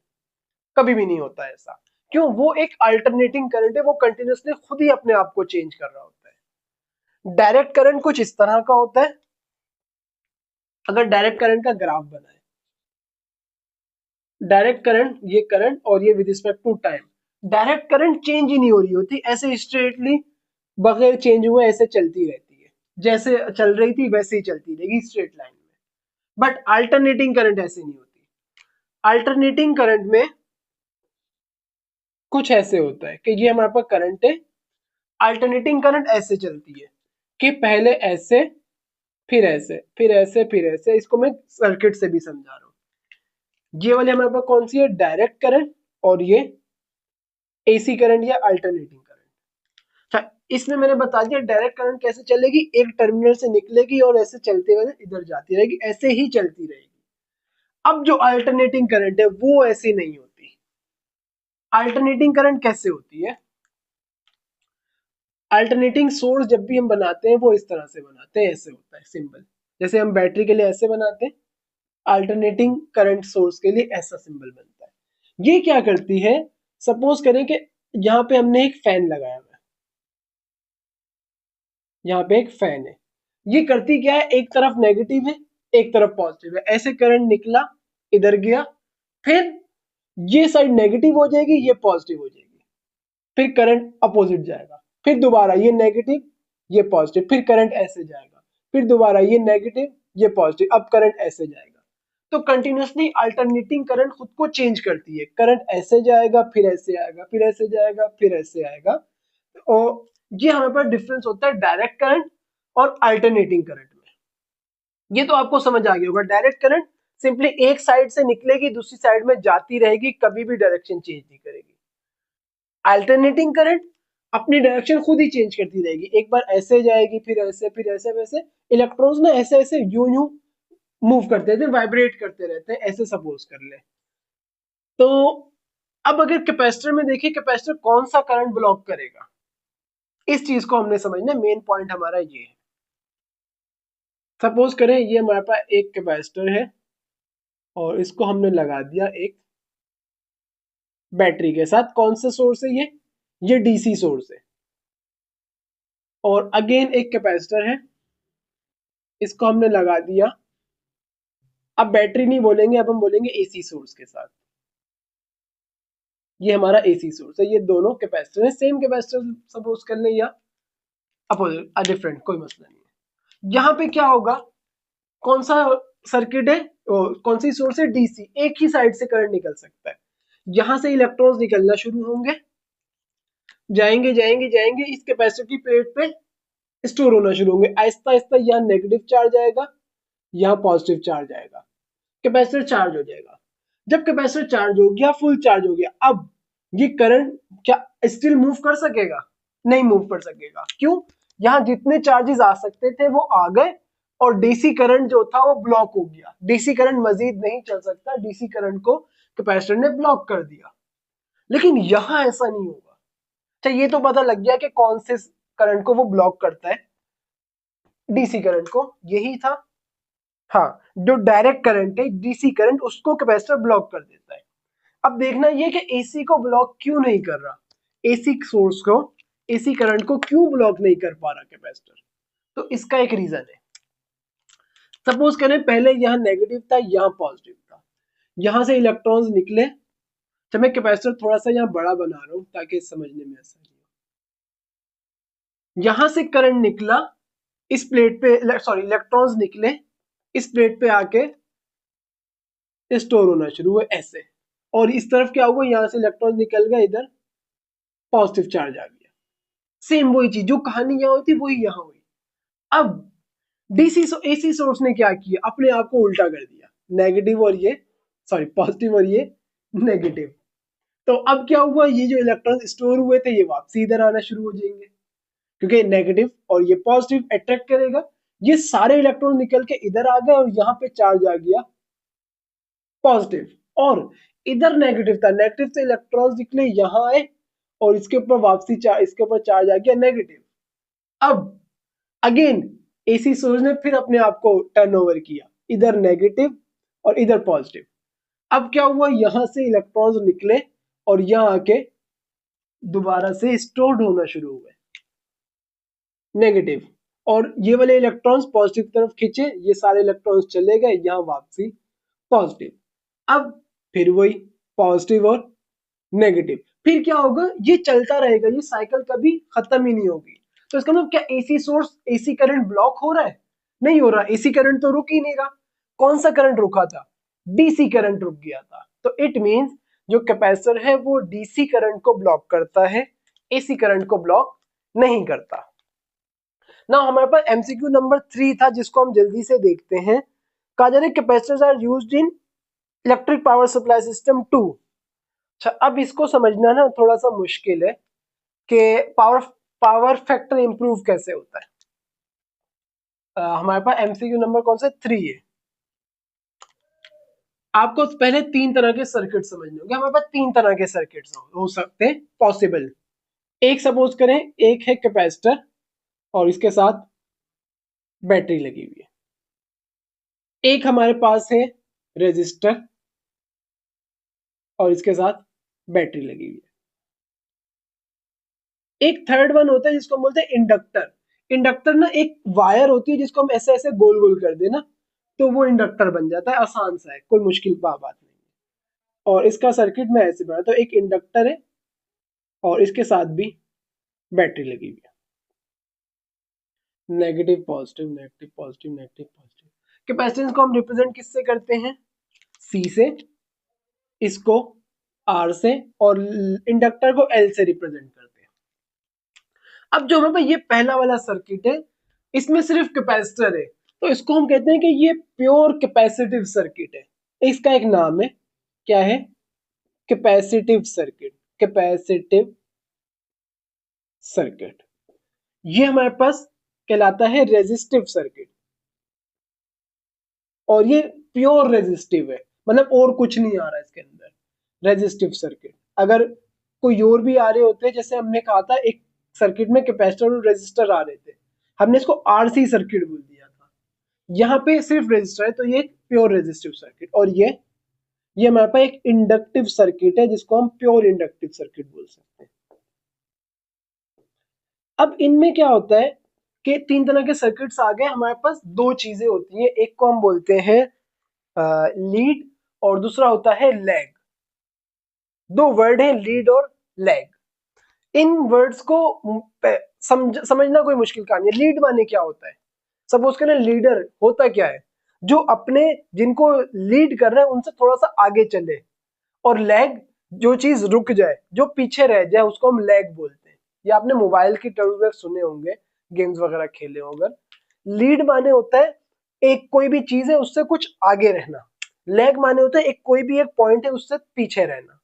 कभी भी नहीं होता ऐसा। क्यों? वो एक अल्टरनेटिंग करंट है, वो कंटिन्यूअसली खुद ही अपने आप को चेंज कर रहा होता है। डायरेक्ट करंट कुछ इस तरह का होता है। अगर डायरेक्ट करंट का ग्राफ बनाए, डायरेक्ट करंट, ये करंट और ये with respect to time, direct current change ही नहीं हो रही होती, ऐसे स्ट्रेटली बगैर चेंज हुए ऐसे चलती रहती है, जैसे चल रही थी वैसे ही चलती रहेगी स्ट्रेट लाइन में। बट अल्टरनेटिंग करंट ऐसे नहीं होती। अल्टरनेटिंग करंट में कुछ ऐसे होता है कि ये हमारे पास करंट है, अल्टरनेटिंग करंट ऐसे चलती है कि पहले ऐसे फिर ऐसे फिर ऐसे फिर ऐसे। इसको मैं सर्किट से भी समझा रहा हूँ। ये वाले हमारे पास कौन सी है? डायरेक्ट करंट, और ये AC करंट या अल्टरनेटिंग करंट। अच्छा, इसमें मैंने बता दिया डायरेक्ट करंट कैसे चलेगी, एक टर्मिनल से निकलेगी और ऐसे चलते हुए इधर जाती रहेगी, ऐसे ही चलती रहेगी। अब जो अल्टरनेटिंग करंट है वो ऐसी नहीं होती। अल्टरनेटिंग करंट कैसे होती है? अल्टरनेटिंग सोर्स जब भी हम बनाते हैं वो इस तरह से बनाते हैं, ऐसे होता है सिंबल। जैसे हम बैटरी के लिए ऐसे बनाते हैं, अल्टरनेटिंग करंट सोर्स के लिए ऐसा सिंबल बनता है। ये क्या करती है? सपोज करें कि यहाँ पे हमने एक फैन लगाया हुआ है, यहाँ पे एक फैन है, ये करती क्या है, एक तरफ नेगेटिव है एक तरफ पॉजिटिव है, ऐसे करंट निकला इधर गया, फिर ये साइड नेगेटिव हो जाएगी ये पॉजिटिव हो जाएगी, फिर करंट अपोजिट जाएगा, फिर दोबारा ये नेगेटिव ये पॉजिटिव, फिर करंट ऐसे जाएगा, फिर दोबारा ये नेगेटिव ये पॉजिटिव, अब करंट ऐसे जाएगा। तो कंटिन्यूसली अल्टरनेटिंग करंट खुद को चेंज करती है, करंट ऐसे जाएगा फिर ऐसे आएगा फिर ऐसे जाएगा फिर ऐसे आएगा। और ये हमारे पास डिफरेंस होता है डायरेक्ट करंट और अल्टरनेटिंग करंट में। ये तो आपको समझ आ गया होगा, डायरेक्ट करंट सिंपली एक साइड से निकलेगी दूसरी साइड में जाती रहेगी, कभी भी डायरेक्शन चेंज नहीं करेगी। अल्टरनेटिंग करंट अपनी डायरेक्शन खुद ही चेंज करती रहेगी, एक बार ऐसे जाएगी फिर ऐसे वैसे, इलेक्ट्रॉन्स ना ऐसे ऐसे यूं यूं मूव करते रहते हैं, वाइब्रेट करते रहते हैं, ऐसे सपोज कर ले। तो अब अगर कैपेसिटर में देखिए, कैपेसिटर कौन सा करंट ब्लॉक करेगा, इस चीज को हमने समझना, मेन पॉइंट हमारा ये है। सपोज करें ये हमारे पास एक कैपेसिटर है और इसको हमने लगा दिया एक बैटरी के साथ, कौन सा सोर्स है ये डीसी सोर्स है। और अगेन एक कैपेसिटर है, इसको हमने लगा दिया, अब बैटरी नहीं बोलेंगे, अब हम बोलेंगे एसी सोर्स के साथ। ये हमारा एसी सोर्स है, ये दोनों कैपेसिटर है, सेम कैपेसिटर सपोज कर लें या अपोजिट डिफरेंट, कोई मसला नहीं है। यहाँ पे क्या होगा, कौन सा सर्किट है, कौन सी सोर्स है, डीसी, एक ही साइड से करंट निकल सकता है। यहां से इलेक्ट्रॉन्स निकलना शुरू होंगे, जाएंगे जाएंगे जाएंगे, इस कैपेसिटर की प्लेट पे स्टोर होना शुरू होंगे, आहिस्ता आहिस्ता यहाँ नेगेटिव चार्ज आएगा, यहाँ पॉजिटिव चार्ज आएगा, कैपेसिटर चार्ज हो जाएगा। जब कैपेसिटर चार्ज हो गया, फुल चार्ज हो गया, अब ये करंट क्या स्टिल मूव कर सकेगा, नहीं मूव कर सकेगा, क्यों, यहाँ जितने चार्जेस आ सकते थे वो आ गए और डीसी करंट जो था वो ब्लॉक हो गया, डीसी करंट मजीद नहीं चल सकता, डीसी करंट को कैपेसिटर ने ब्लॉक कर दिया। लेकिन यहां ऐसा नहीं होगा। अच्छा, ये तो पता लग गया कि कौन से करंट को वो ब्लॉक करता है, डीसी करंट को, यही था। हाँ, जो डायरेक्ट करंट है डीसी करंट, उसको कैपेसिटर ब्लॉक कर देता है। अब देखना ये कि एसी को ब्लॉक क्यों नहीं कर रहा, एसी सोर्स को, एसी करंट को क्यों ब्लॉक नहीं कर पा रहा कैपेसिटर। तो इसका एक रीजन है। सपोज करें पहले यहाँ नेगेटिव था यहाँ पॉजिटिव था, यहां से इलेक्ट्रॉन्स निकले। अच्छा, मैं कैपेसिटर थोड़ा सा यहाँ बड़ा बना रहा हूं ताकि समझने में आसानी हो। यहां से करंट निकला इस प्लेट पे, सॉरी इलेक्ट्रॉन्स निकले इस प्लेट पे आके स्टोर होना शुरू हुआ ऐसे, और इस तरफ क्या हुआ, यहां से इलेक्ट्रॉन निकल गए, इधर पॉजिटिव चार्ज आ गया। सेम वही चीज जो कहानी यहाँ हुई थी वही यहाँ हुई। अब डीसी एसी सोर्स ने क्या किया, अपने आप को उल्टा कर दिया, नेगेटिव और ये, सॉरी पॉजिटिव और ये नेगेटिव। तो अब क्या हुआ, ये जो इलेक्ट्रॉन स्टोर हुए थे ये वापसी इधर आना शुरू हो जाएंगे, क्योंकि नेगेटिव और ये पॉजिटिव अट्रैक्ट करेगा, ये सारे इलेक्ट्रॉन निकल के इधर आ गए और यहाँ पे चार्ज आ गया पॉजिटिव, और इधर नेगेटिव था, नेगेटिव से इलेक्ट्रॉन्स निकले यहाँ आए और इसके ऊपर वापसी इसके ऊपर चार्ज आ गया नेगेटिव। अब अगेन एसी सोर्स ने फिर अपने आप को टर्न ओवर किया, इधर नेगेटिव और इधर पॉजिटिव। अब क्या हुआ, यहां से इलेक्ट्रॉन्स निकले और यहाँ आके दोबारा से स्टोर्ड होना शुरू हुए नेगेटिव, और ये वाले इलेक्ट्रॉन्स पॉजिटिव तरफ खींचे, ये सारे इलेक्ट्रॉन्स चले गए यहाँ वापसी पॉजिटिव। अब फिर वही पॉजिटिव और नेगेटिव, फिर क्या होगा, ये चलता रहेगा, ये साइकिल कभी खत्म ही नहीं होगी। तो इसका मतलब क्या AC source, AC current block हो रहा है, नहीं हो रहा, एसी करंट तो रुक ही नहीं रहा। कौन सा करंट रुका था, डीसी करंट रुक गया था। तो इट मींस जो कैपेसिटर है वो डीसी करंट को ब्लॉक करता है, एसी करंट को ब्लॉक नहीं करता। ना हमारे पास एमसीक्यू नंबर 3 था जिसको हम जल्दी से देखते हैं। कहा जा रहा है capacitors are used in electric power supply system 2। अच्छा, अब इसको समझना ना थोड़ा सा मुश्किल है कि पावर पावर फैक्टर इंप्रूव कैसे होता है। हमारे पास एमसीक्यू नंबर कौन सा 3 है। आपको पहले 3 तरह के सर्किट समझने होंगे, हमारे पास 3 तरह के सर्किट्स हो सकते हैं पॉसिबल। एक सपोज करें, एक है कैपेसिटर और इसके साथ बैटरी लगी हुई है। एक हमारे पास है रेजिस्टर और इसके साथ बैटरी लगी हुई है। एक थर्ड वन होता है जिसको हम बोलते हैं इंडक्टर। इंडक्टर ना एक वायर होती है जिसको हम ऐसे ऐसे गोल गोल कर देना तो वो इंडक्टर बन जाता है। आसान सा है, कोई मुश्किल बात नहीं है। और इसका सर्किट में ऐसे बना, तो एक इंडक्टर है और इसके साथ भी बैटरी लगी हुई है। Negative positive negative positive negative positive. Capacitance को हम रिप्रेजेंट किससे करते हैं? सी से, इसको आर से, और इंडक्टर को एल से रिप्रेजेंट करते हैं। अब जो हमारे पास ये पहला वाला सर्किट है, इसमें सिर्फ कैपेसिटर है, तो इसको हम कहते हैं कि ये प्योर कैपेसिटिव सर्किट है। इसका एक नाम है, क्या है? Capacitive circuit. Capacitive circuit. ये हमारे पास कहलाता है रेजिस्टिव सर्किट, और ये प्योर रेजिस्टिव है, मतलब और कुछ नहीं आ रहा इसके अंदर। Resistive circuit. अगर कोई और भी आ रहे होते, जैसे हमने कहा था एक सर्किट में कैपेसिटर और रेजिस्टर आ रहे थे, हमने इसको आरसी सर्किट बोल दिया था। यहाँ पे सिर्फ रेजिस्टर है, तो ये प्योर रेजिस्टिव सर्किट। और ये हमारे पास एक इंडक्टिव सर्किट है जिसको हम प्योर इंडक्टिव सर्किट बोल सकते हैं। अब इनमें क्या होता है कि तीन तरह के सर्किट्स आ गए हमारे पास। दो चीजें होती हैं, एक को हम बोलते हैं लीड और दूसरा होता है लैग। दो वर्ड है लीड और लैग। इन वर्ड्स को समझना कोई मुश्किल काम नहीं है। लीड माने क्या होता है? सपोज करें लीडर होता क्या है? जो अपने जिनको लीड कर रहे हैं उनसे थोड़ा सा आगे चले। और लैग जो चीज रुक जाए, जो पीछे रह जाए, उसको हम लैग बोलते हैं। ये आपने मोबाइल की टर्म्स में सुने होंगे, गेम्स वगैरह खेले होंगे। लीड माने होता है एक कोई भी चीज है उससे कुछ आगे रहना। लैग माने होता है एक कोई भी एक पॉइंट है उससे पीछे रहना।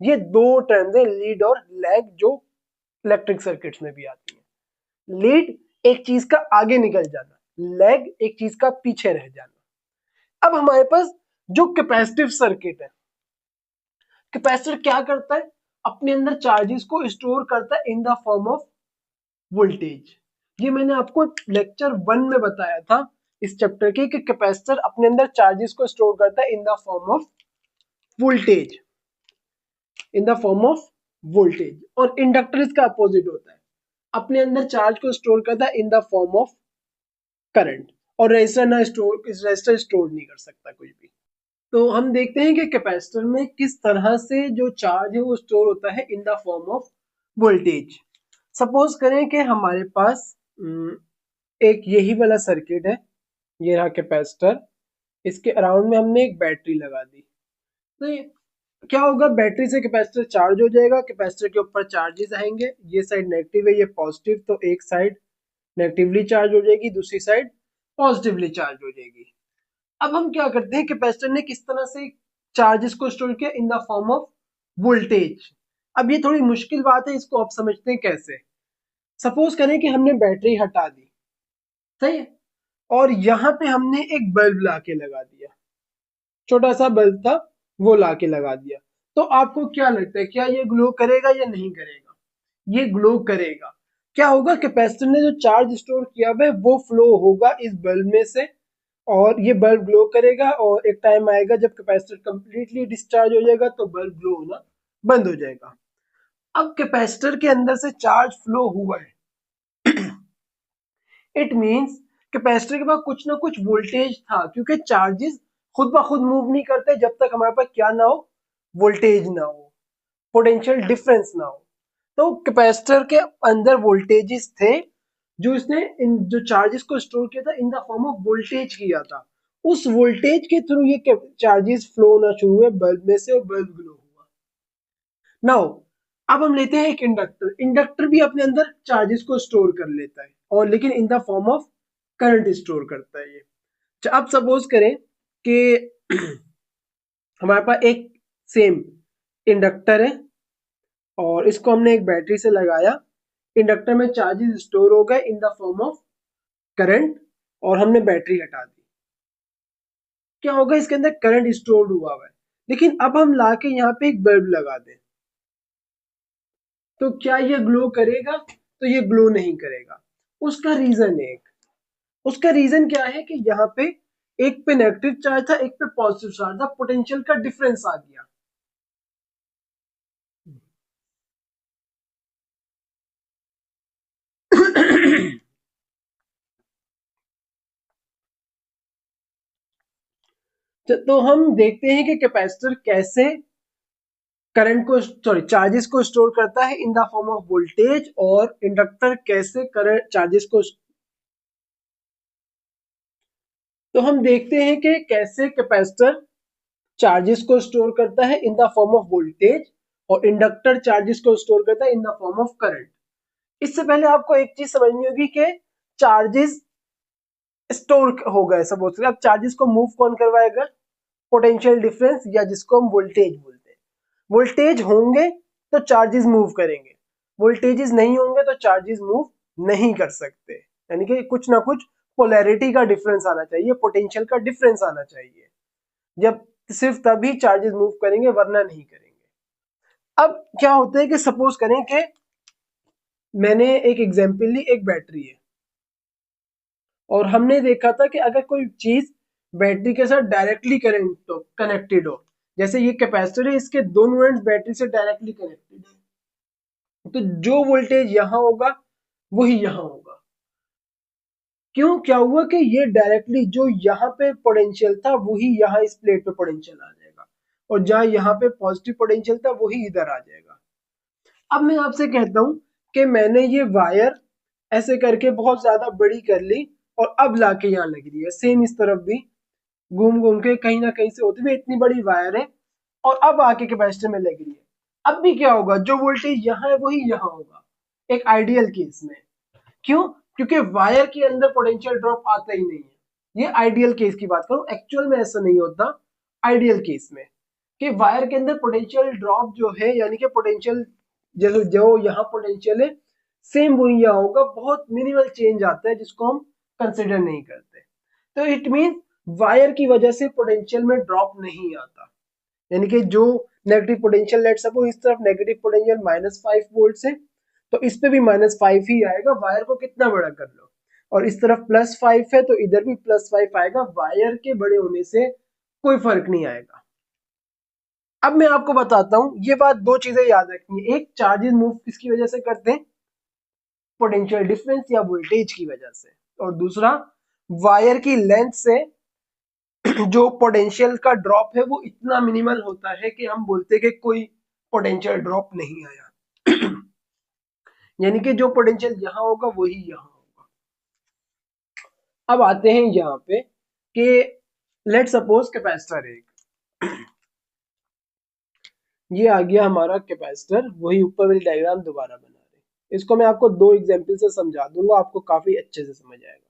ये दो टर्म्स है, लीड और लैग, जो इलेक्ट्रिक सर्किट्स में भी आती है। लीड एक चीज का आगे निकल जाना, लैग एक चीज का पीछे रह जाना। अब हमारे पास जो कैपेसिटिव सर्किट है, कैपेसिटर क्या करता है? अपने अंदर चार्जेस को स्टोर करता है in the form of voltage. ये मैंने आपको लेक्चर 1 में बताया था इस चैप्टर के, कि कैपेसिटर अपने अंदर चार्जेस को स्टोर करता है in the form of voltage. In the form of voltage. और इंडक्टर इसका अपोजिट होता है, अपने अंदर चार्ज को स्टोर करता है in the form of current. और रेजिस्टर स्टोर नहीं कर सकता कुछ भी। तो हम देखते हैं कि कैपेसिटर में किस तरह से जो चार्ज है वो स्टोर होता है in the form of voltage. Suppose करें कि हमारे पास एक यही वाला सर्किट है, ये रहा कैपेसिटर, इसके अराउंड में हमने एक बैटरी लगा दी। तो ये क्या होगा? बैटरी से कैपेसिटर चार्ज हो जाएगा, कैपेसिटर के ऊपर चार्जेस आएंगे, ये साइड नेगेटिव है, ये पॉजिटिव, तो एक साइड नेगेटिवली चार्ज हो जाएगी, दूसरी साइड पॉजिटिवली चार्ज हो जाएगी। अब हम क्या करते हैं, कैपेसिटर ने किस तरह से चार्जेस को स्टोर किया in the form of voltage. अब ये थोड़ी मुश्किल बात है, इसको आप समझते हैं कैसे। सपोज करें कि हमने बैटरी हटा दी, सही है, और यहाँ पे हमने एक बल्ब लाके लगा दिया, छोटा सा बल्ब था वो लाके लगा दिया। तो आपको क्या लगता है, क्या ये ग्लो करेगा या नहीं करेगा? ये ग्लो करेगा। क्या होगा? कैपेसिटर ने जो चार्ज स्टोर किया हुआ है वो फ्लो होगा इस बल्ब में से, और ये बल्ब ग्लो करेगा। और एक टाइम आएगा जब कैपेसिटर कंप्लीटली डिस्चार्ज हो जाएगा तो बल्ब ग्लो होना बंद हो जाएगा। अब कैपेसिटर के अंदर से चार्ज फ्लो हुआ है, इट मींस कैपेसिटर के पास कुछ ना कुछ वोल्टेज था, क्योंकि चार्जेस खुद ब खुद मूव नहीं करते जब तक हमारे पास क्या ना हो, वोल्टेज ना हो, पोटेंशियल डिफरेंस ना हो। तो कैपेसिटर के अंदर वोल्टेजेस थे, जो इसने इन जो चार्जेस को स्टोर किया था in the form of voltage किया था। उस वोल्टेज के थ्रू ये चार्जेस फ्लो होना शुरू हुए बल्ब में से, और बल्ब ग्लो हुआ। नाउ अब हम लेते हैं एक इंडक्टर। इंडक्टर भी अपने अंदर चार्जेस को स्टोर कर लेता है, और लेकिन in the form of current store करता है ये। अब सपोज करें कि हमारे पास एक सेम इंडक्टर है और इसको हमने एक बैटरी से लगाया। इंडक्टर में चार्जेस स्टोर हो गए in the form of current, और हमने बैटरी हटा दी। क्या होगा? इसके अंदर करंट स्टोर हुआ है। लेकिन अब हम लाके यहाँ पे एक बल्ब लगा दें, तो क्या ये ग्लो करेगा? तो ये ग्लो नहीं करेगा। उसका रीजन है एक। उसका रीजन क्या है कि यहाँ पे एक पे नेगेटिव चार्ज था, एक पे पॉजिटिव चार्ज था, पोटेंशियल का डिफरेंस आ गया। तो हम देखते हैं कि कैपेसिटर कैसे करंट को चार्जेस को स्टोर करता है in the form of voltage, और इंडक्टर कैसे करंट चार्जेस को। तो हम देखते हैं कि कैसे कैपेसिटर चार्जेस को स्टोर करता है in the form of voltage, और इंडक्टर चार्जेस को स्टोर करता है in the form of current. इससे पहले आपको एक चीज समझनी होगी कि चार्जेस स्टोर हो गए, सपोज अब चार्जेस को मूव कौन करवाएगा, पोटेंशियल डिफरेंस, या जिसको हम वोल्टेज बोलते हैं। वोल्टेज होंगे तो चार्जेस मूव करेंगे, वोल्टेजेस नहीं होंगे तो चार्जेस मूव नहीं कर सकते। यानी कि कुछ ना कुछ पोलैरिटी का डिफरेंस आना चाहिए, पोटेंशियल का डिफरेंस आना चाहिए, जब सिर्फ तभी चार्जेस मूव करेंगे, वरना नहीं करेंगे। अब क्या होता है कि सपोज करें कि मैंने एक एग्जांपल ली, एक बैटरी है, और हमने देखा था कि अगर कोई चीज बैटरी के साथ डायरेक्टली कनेक्टेड हो, जैसे ये कैपेसिटर है, इसके दोनों एंड्स बैटरी से डायरेक्टली कनेक्टेड है, तो जो वोल्टेज यहाँ होगा वही यहाँ होगा। क्यों, क्या हुआ कि ये डायरेक्टली जो यहाँ पे पोटेंशियल था वही यहाँ इस प्लेट पे पोटेंशियल आ जाएगा, और जहाँ यहाँ पे पॉजिटिव पोटेंशियल था वही इधर आ जाएगा। अब मैं आपसे कहता हूं कि मैंने ये वायर ऐसे करके बहुत ज्यादा बड़ी कर ली, और अब लाके यहाँ लग रही है, सेम इस तरफ भी घूम घूम के कहीं ना कहीं से होती हुई इतनी बड़ी वायर है, और अब आके कैपेसिटर में लग रही है। अब भी क्या होगा, जो वोल्टेज यहाँ है वही यहाँ होगा, एक आइडियल केस में। क्यों, क्योंकि वायर के अंदर पोटेंशियल ड्रॉप आता ही नहीं है। ये आइडियल केस की बात करूं, एक्चुअल में ऐसा नहीं होता। आइडियल केस में कि वायर के अंदर पोटेंशियल ड्रॉप जो है, यानी कि पोटेंशियल जैसे जो यहाँ पोटेंशियल है सेम वही यहाँ होगा, बहुत मिनिमल चेंज आता है जिसको हम कंसिडर नहीं करते। तो इट मीन वायर की वजह से पोटेंशियल में ड्रॉप नहीं आता, यानी कि जो नेगेटिव पोटेंशियल, लेट सपोज इस तरफ नेगेटिव पोटेंशियल -5 वोल्ट है, तो इस पे भी -5 ही आएगा, वायर को कितना बड़ा कर लो। और इस तरफ +5 है तो इधर भी +5 आएगा, वायर के बड़े होने से कोई फर्क नहीं आएगा। अब मैं आपको बताता हूं, ये बात, दो चीजें याद रखनी है। एक, चार्जेस मूव किसकी वजह से करते हैं, पोटेंशियल डिफरेंस या वोल्टेज की वजह से। और दूसरा, वायर की लेंथ से जो पोटेंशियल का ड्रॉप है वो इतना मिनिमल होता है कि हम बोलते हैं कि कोई पोटेंशियल ड्रॉप नहीं आया। यानी कि जो पोटेंशियल यहाँ होगा वही यहाँ होगा। अब आते हैं यहाँ पे कि लेट सपोज कैपेसिटर एक, ये आ गया हमारा कैपेसिटर, वही ऊपर वाली डायग्राम दोबारा बना रहे। इसको मैं आपको दो एग्जांपल से समझा दूंगा, आपको काफी अच्छे से समझ आएगा।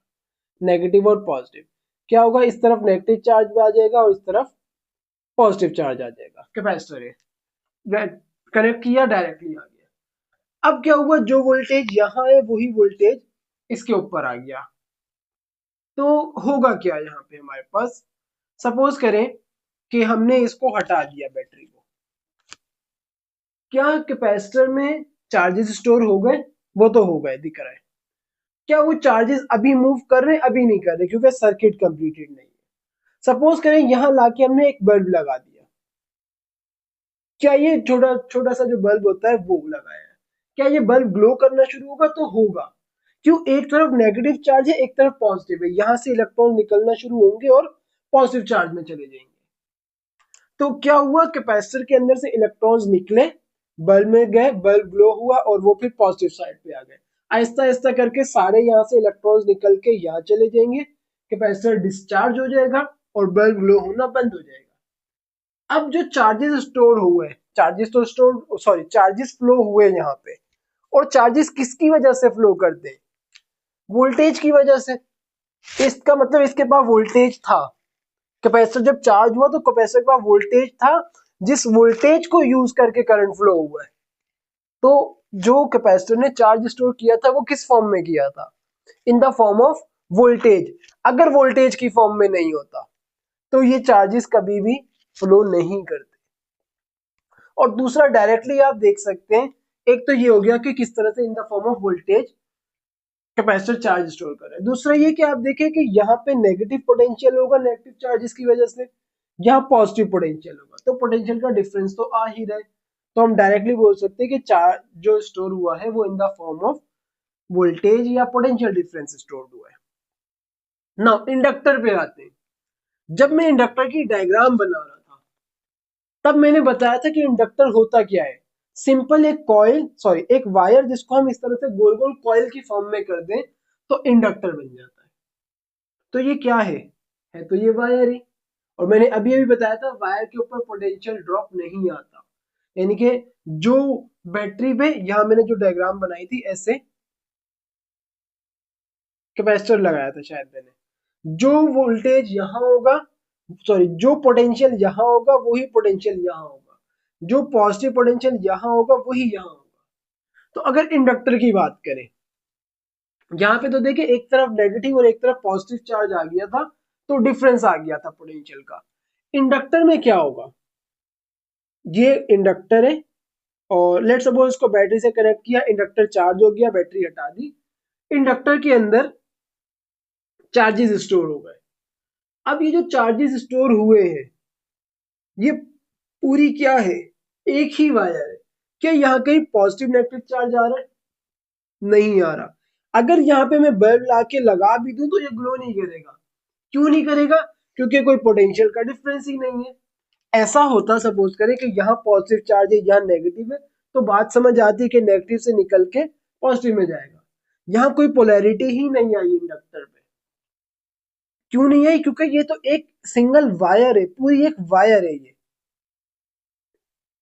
नेगेटिव और पॉजिटिव क्या होगा, इस तरफ नेगेटिव चार्ज आ जाएगा और इस तरफ पॉजिटिव चार्ज आ जाएगा। कैपेसिटर है, कनेक्ट किया, डायरेक्टली आ गया। अब क्या हुआ, जो वोल्टेज यहाँ है वही वोल्टेज इसके ऊपर आ गया। तो होगा क्या यहाँ पे हमारे पास, सपोज करें कि हमने इसको हटा दिया बैटरी को, क्या कैपेसिटर में चार्जेस स्टोर हो गए, वो तो हो गए दिख रहा है। क्या वो चार्जेस अभी मूव कर रहे हैं, अभी नहीं कर रहे, क्योंकि सर्किट कंप्लीटेड नहीं है। सपोज करें यहाँ लाके हमने एक बल्ब लगा दिया, क्या ये छोटा छोटा सा जो बल्ब होता है वो लगाया है, क्या ये बल्ब ग्लो करना शुरू होगा, तो होगा। क्यों, एक तरफ नेगेटिव चार्ज है, एक तरफ पॉजिटिव है, यहां से इलेक्ट्रॉन निकलना शुरू होंगे और पॉजिटिव चार्ज में चले जाएंगे। तो क्या हुआ, कैपेसिटर के अंदर से इलेक्ट्रॉन्स निकले, बल्ब में गए, बल्ब ग्लो हुआ और वो फिर पॉजिटिव साइड पे आ गए। आहिस्ता आहिस्ता करके सारे यहाँ से इलेक्ट्रॉन्स निकल के यहाँ चले जाएंगे, कैपेसिटर डिस्चार्ज हो जाएगा और बल्ब ग्लो होना बंद हो जाएगा। अब जो चार्जेस स्टोर हुए, चार्जेस फ्लो हुए यहाँ पे, और चार्जेस किसकी वजह से फ्लो करते हैं, वोल्टेज की वजह से। इसका मतलब इसके पास वोल्टेज था, कैपेसिटर जब चार्ज हुआ तो कैपेसिटर के पास वोल्टेज था, जिस वोल्टेज को यूज करके करंट फ्लो हुआ है। तो जो कैपेसिटर ने चार्ज स्टोर किया था वो किस फॉर्म में किया था, in the form of voltage. अगर वोल्टेज की फॉर्म में नहीं होता तो ये चार्जेस कभी भी फ्लो नहीं करते। और दूसरा, डायरेक्टली आप देख सकते हैं, एक तो ये हो गया कि किस तरह से in the form of voltage capacitor charge store कर रहा है। दूसरा ये कि आप देखें कि यहाँ पे नेगेटिव पोटेंशियल होगा नेगेटिव चार्जेस की वजह से, यहाँ पॉजिटिव पोटेंशियल होगा, तो पोटेंशियल का डिफरेंस तो आ ही रहा है। तो हम डायरेक्टली बोल सकते हैं कि चार्ज जो स्टोर हुआ है वो in the form of voltage या पोटेंशियल डिफरेंस स्टोर हुआ है। नाउ इंडक्टर पे आते हैं। जब मैं इंडक्टर की डायग्राम बना रहा था तब मैंने बताया था कि इंडक्टर होता क्या है। सिंपल एक वायर जिसको हम इस तरह से गोल गोल कॉइल की फॉर्म में कर दें तो इंडक्टर बन जाता है। तो ये क्या है तो ये वायर ही। और मैंने अभी अभी बताया था वायर के ऊपर पोटेंशियल ड्रॉप नहीं आता, यानी कि जो बैटरी पे यहां मैंने जो डायग्राम बनाई थी ऐसे कैपेसिटर लगाया था शायद मैंने, जो वोल्टेज यहाँ होगा, सॉरी जो पोटेंशियल यहाँ होगा वही पोटेंशियल यहाँ होगा, जो पॉजिटिव पोटेंशियल यहाँ होगा वही यहाँ होगा। तो अगर इंडक्टर की बात करें, यहाँ पे तो देखिए एक तरफ नेगेटिव और एक तरफ पॉजिटिव चार्ज आ गया था तो डिफरेंस आ गया था पोटेंशियल का। इंडक्टर में क्या होगा, ये इंडक्टर है और लेट सपोज इसको बैटरी से कनेक्ट किया, इंडक्टर चार्ज हो गया, बैटरी हटा दी, इंडक्टर के अंदर चार्जेस स्टोर हो गए। अब ये जो चार्जेस स्टोर हुए हैं ये पूरी क्या है, एक ही वायर है। क्या यहाँ कहीं पॉजिटिव नेगेटिव चार्ज आ रहा है, नहीं आ रहा। अगर यहाँ पे मैं बल्ब ला के लगा भी दूं तो ये ग्लो नहीं करेगा। क्यों नहीं करेगा, क्योंकि कोई पोटेंशियल का डिफरेंस ही नहीं है। ऐसा होता सपोज करें कि यहाँ पॉजिटिव चार्ज है यहाँ नेगेटिव है, तो बात समझ आती है कि नेगेटिव से निकल के पॉजिटिव में जाएगा। यहाँ कोई पोलैरिटी ही नहीं आई इंडक्टर पे। क्यों नहीं आई, क्योंकि ये तो एक सिंगल वायर है, पूरी एक वायर है ये।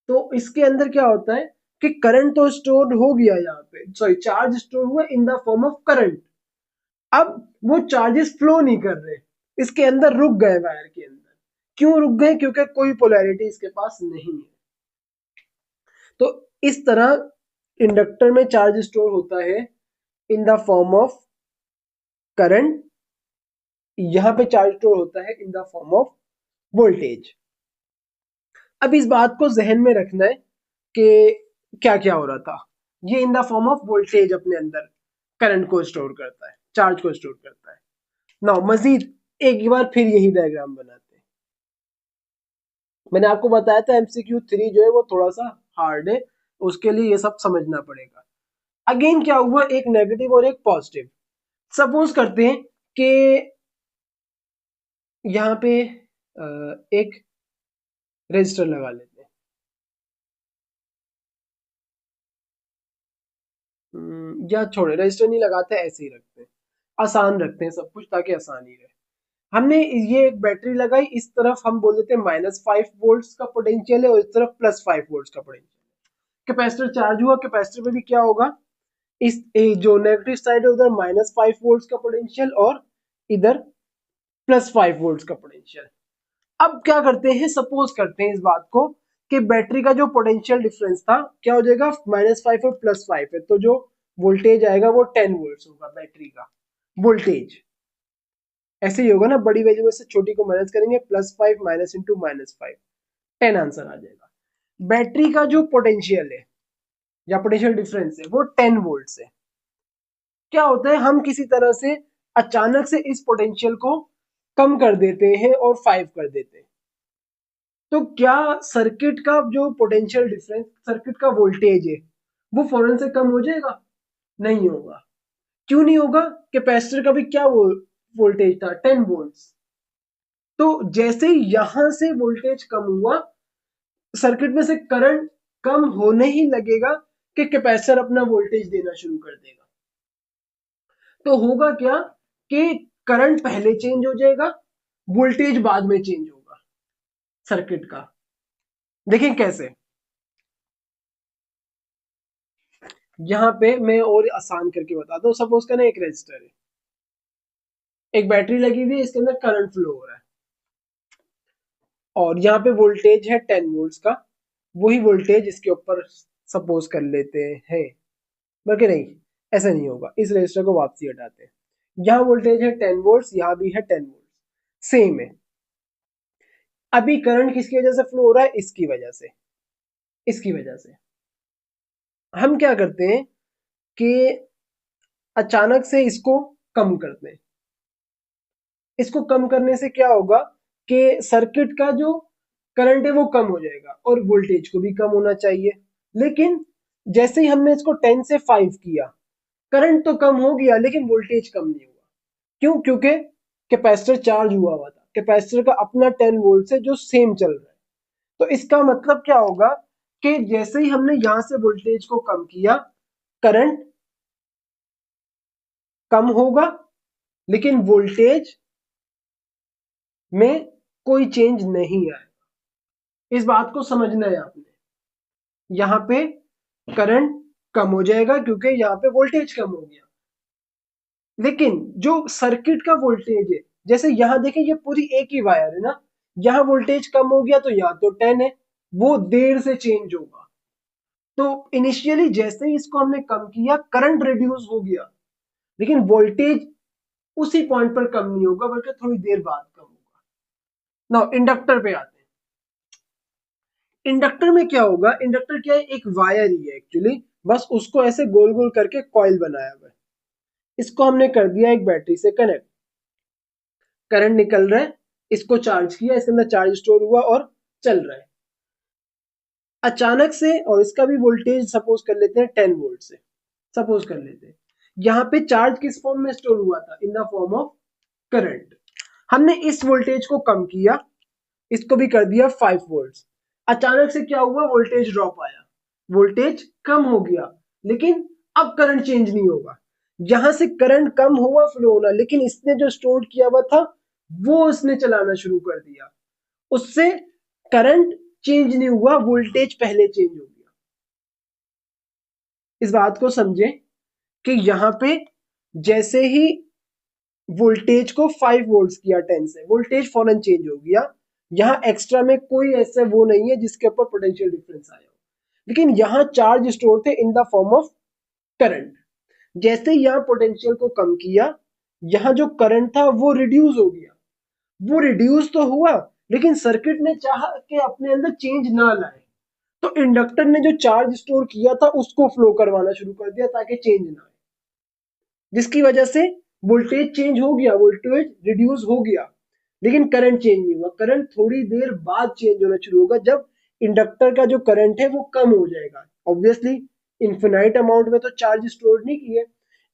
तो इसके अंदर क्या होता है कि करंट तो स्टोर हो गया, यहाँ पे सॉरी चार्ज स्टोर हुआ in the form of current. अब वो चार्जेस फ्लो नहीं कर रहे, इसके अंदर रुक गए वायर के अंदर। क्यों रुक गए, क्योंकि कोई पोलैरिटी इसके पास नहीं है। तो इस तरह इंडक्टर में चार्ज स्टोर होता है in the form of current, यहां पे चार्ज स्टोर होता है in the form of voltage. अब इस बात को जहन में रखना है कि क्या क्या हो रहा था। ये in the form of voltage अपने अंदर करंट को स्टोर करता है, चार्ज को स्टोर करता है। नाउ मजीद एक बार फिर यही डायग्राम बनाते हैं। मैंने आपको बताया था एमसीक्यू 3 जो है वो थोड़ा सा हार्ड है, उसके लिए ये सब समझना पड़ेगा। अगेन क्या हुआ, एक नेगेटिव और एक पॉजिटिव। सपोज करते हैं कि यहाँ पे एक रजिस्टर लगा लेते हैं। या छोड़े रजिस्टर नहीं लगाते, ऐसे ही रखते हैं, आसान रखते हैं सब कुछ ताकि आसानी रहे। हमने ये एक बैटरी लगाई, इस तरफ हम बोल देते हैं -5 वोल्ट का पोटेंशियल है और इस तरफ +5 वोल्ट का पोटेंशियल। कैपेसिटर चार्ज हुआ, कैपेसिटर में भी क्या होगा, जो नेगेटिव साइड है उधर -5 वोल्ट का पोटेंशियल और इधर +5 वोल्ट का पोटेंशियल। अब क्या करते हैं, सपोज करते हैं इस बात को कि बैटरी का जो पोटेंशियल डिफरेंस था क्या हो जाएगा, -5 और +5 है, तो जो वोल्टेज आएगा वो 10 वोल्ट होगा बैटरी का वोल्टेज। ऐसे ही होगा ना, बड़ी वैल्यू में से छोटी को माइनस करेंगे, +5 माइनस इंटू -5, 10 आंसर आ जाएगा। बैटरी का जो पोटेंशियल है या पोटेंशियल डिफरेंस है वो 10 वोल्ट है। क्या होता है, हम किसी तरह से अचानक से इस पोटेंशियल को कम कर देते हैं और 5 कर देते हैं, तो क्या सर्किट का जो पोटेंशियल डिफरेंस, सर्किट का वोल्टेज है वो फौरन से कम हो जाएगा, नहीं होगा। क्यों नहीं होगा, कैपेसिटर का भी क्या वोल्टेज था 10 वोल्ट। तो जैसे ही यहां से वोल्टेज कम हुआ, सर्किट में से करंट कम होने ही लगेगा कि कैपेसिटर अपना वोल्टेज देना शुरू कर देगा। तो होगा क्या कि करंट पहले चेंज हो जाएगा, वोल्टेज बाद में चेंज होगा सर्किट का। देखें कैसे, यहां पे मैं और आसान करके बताता हूं। सपोज करना एक रजिस्टर है, एक बैटरी लगी हुई है, इसके अंदर करंट फ्लो हो रहा है और यहाँ पे वोल्टेज है 10 वोल्ट का। वही वोल्टेज इसके ऊपर सपोज कर लेते हैं, बल्कि नहीं ऐसा नहीं होगा, इस रजिस्टर को वापसी हटाते हैं। यहाँ वोल्टेज है 10 वोल्ट, यहाँ भी है 10 वोल्ट, सेम है। अभी करंट किसकी वजह से फ्लो हो रहा है, इसकी वजह से, इसकी वजह से। हम क्या करते हैं कि अचानक से इसको कम करते हैं। इसको कम करने से क्या होगा कि सर्किट का जो करंट है वो कम हो जाएगा और वोल्टेज को भी कम होना चाहिए। लेकिन जैसे ही हमने इसको 10 से 5 किया, करंट तो कम हो गया लेकिन वोल्टेज कम नहीं हुआ। क्यों, क्योंकि कैपेसिटर चार्ज हुआ हुआ था। कैपेसिटर का अपना 10 वोल्ट से जो सेम चल रहा है। तो इसका मतलब क्या होगा कि जैसे ही हमने यहां से वोल्टेज को कम किया, करंट कम होगा, लेकिन वोल्टेज में कोई चेंज नहीं आएगा। इस बात को समझना है आपने। यहां पे करंट कम हो जाएगा क्योंकि यहां पे वोल्टेज कम हो गया, लेकिन जो सर्किट का वोल्टेज है, जैसे यहां देखें ये पूरी एक ही वायर है ना, यहां वोल्टेज कम हो गया तो यहाँ तो 10 है, वो देर से चेंज होगा। तो इनिशियली जैसे ही इसको हमने कम किया, करंट रिड्यूस हो गया, लेकिन वोल्टेज उसी पॉइंट पर कम नहीं होगा बल्कि थोड़ी देर बाद कम होगा। नाउ इंडक्टर पे आते हैं। इंडक्टर में क्या होगा, इंडक्टर क्या है, एक वायर ही है एक्चुअली, बस उसको ऐसे गोल गोल करके कॉइल बनाया हुआ है। इसको हमने कर दिया एक बैटरी से कनेक्ट, करंट निकल रहा है, इसको चार्ज किया, इसके अंदर चार्ज स्टोर हुआ और चल रहा है। अचानक से, और इसका भी वोल्टेज सपोज कर लेते हैं 10 वोल्ट से, सपोज कर लेते हैं, यहाँ पे चार्ज किस फॉर्म में स्टोर हुआ था, in the form of current. हमने इस वोल्टेज को कम किया, इसको भी कर दिया 5 वोल्ट। अचानक से क्या हुआ, वोल्टेज ड्रॉप आया, वोल्टेज कम हो गया, लेकिन अब करंट चेंज नहीं होगा। यहां से करंट कम हुआ, फ्लो होना, लेकिन इसने जो स्टोर किया हुआ था वो इसने चलाना शुरू कर दिया, उससे करंट चेंज नहीं हुआ, वोल्टेज पहले चेंज हो गया। इस बात को समझे कि यहां पे जैसे ही वोल्टेज को 5 वोल्ट किया 10 से, वोल्टेज फौरन चेंज हो गया। यहाँ एक्स्ट्रा में कोई ऐसा वो नहीं है जिसके ऊपर पोटेंशियल डिफरेंस आया हो, लेकिन यहाँ चार्ज स्टोर थे in the form of current. जैसे ही यहाँ पोटेंशियल को कम किया, यहाँ जो करंट था वो रिड्यूस हो गया। वो रिड्यूस तो हुआ, लेकिन सर्किट ने चाहा कि अपने अंदर चेंज ना लाए, तो इंडक्टर ने जो चार्ज स्टोर किया था उसको फ्लो करवाना शुरू कर दिया ताकि चेंज ना आए, जिसकी वजह से वोल्टेज चेंज हो गया, वोल्टेज रिड्यूस हो गया, लेकिन करंट चेंज नहीं हुआ। करंट थोड़ी देर बाद चेंज होना शुरू होगा, जब इंडक्टर का जो करंट है वो कम हो जाएगा। ऑब्वियसली इन्फिनाइट अमाउंट में तो चार्ज स्टोर नहीं किए,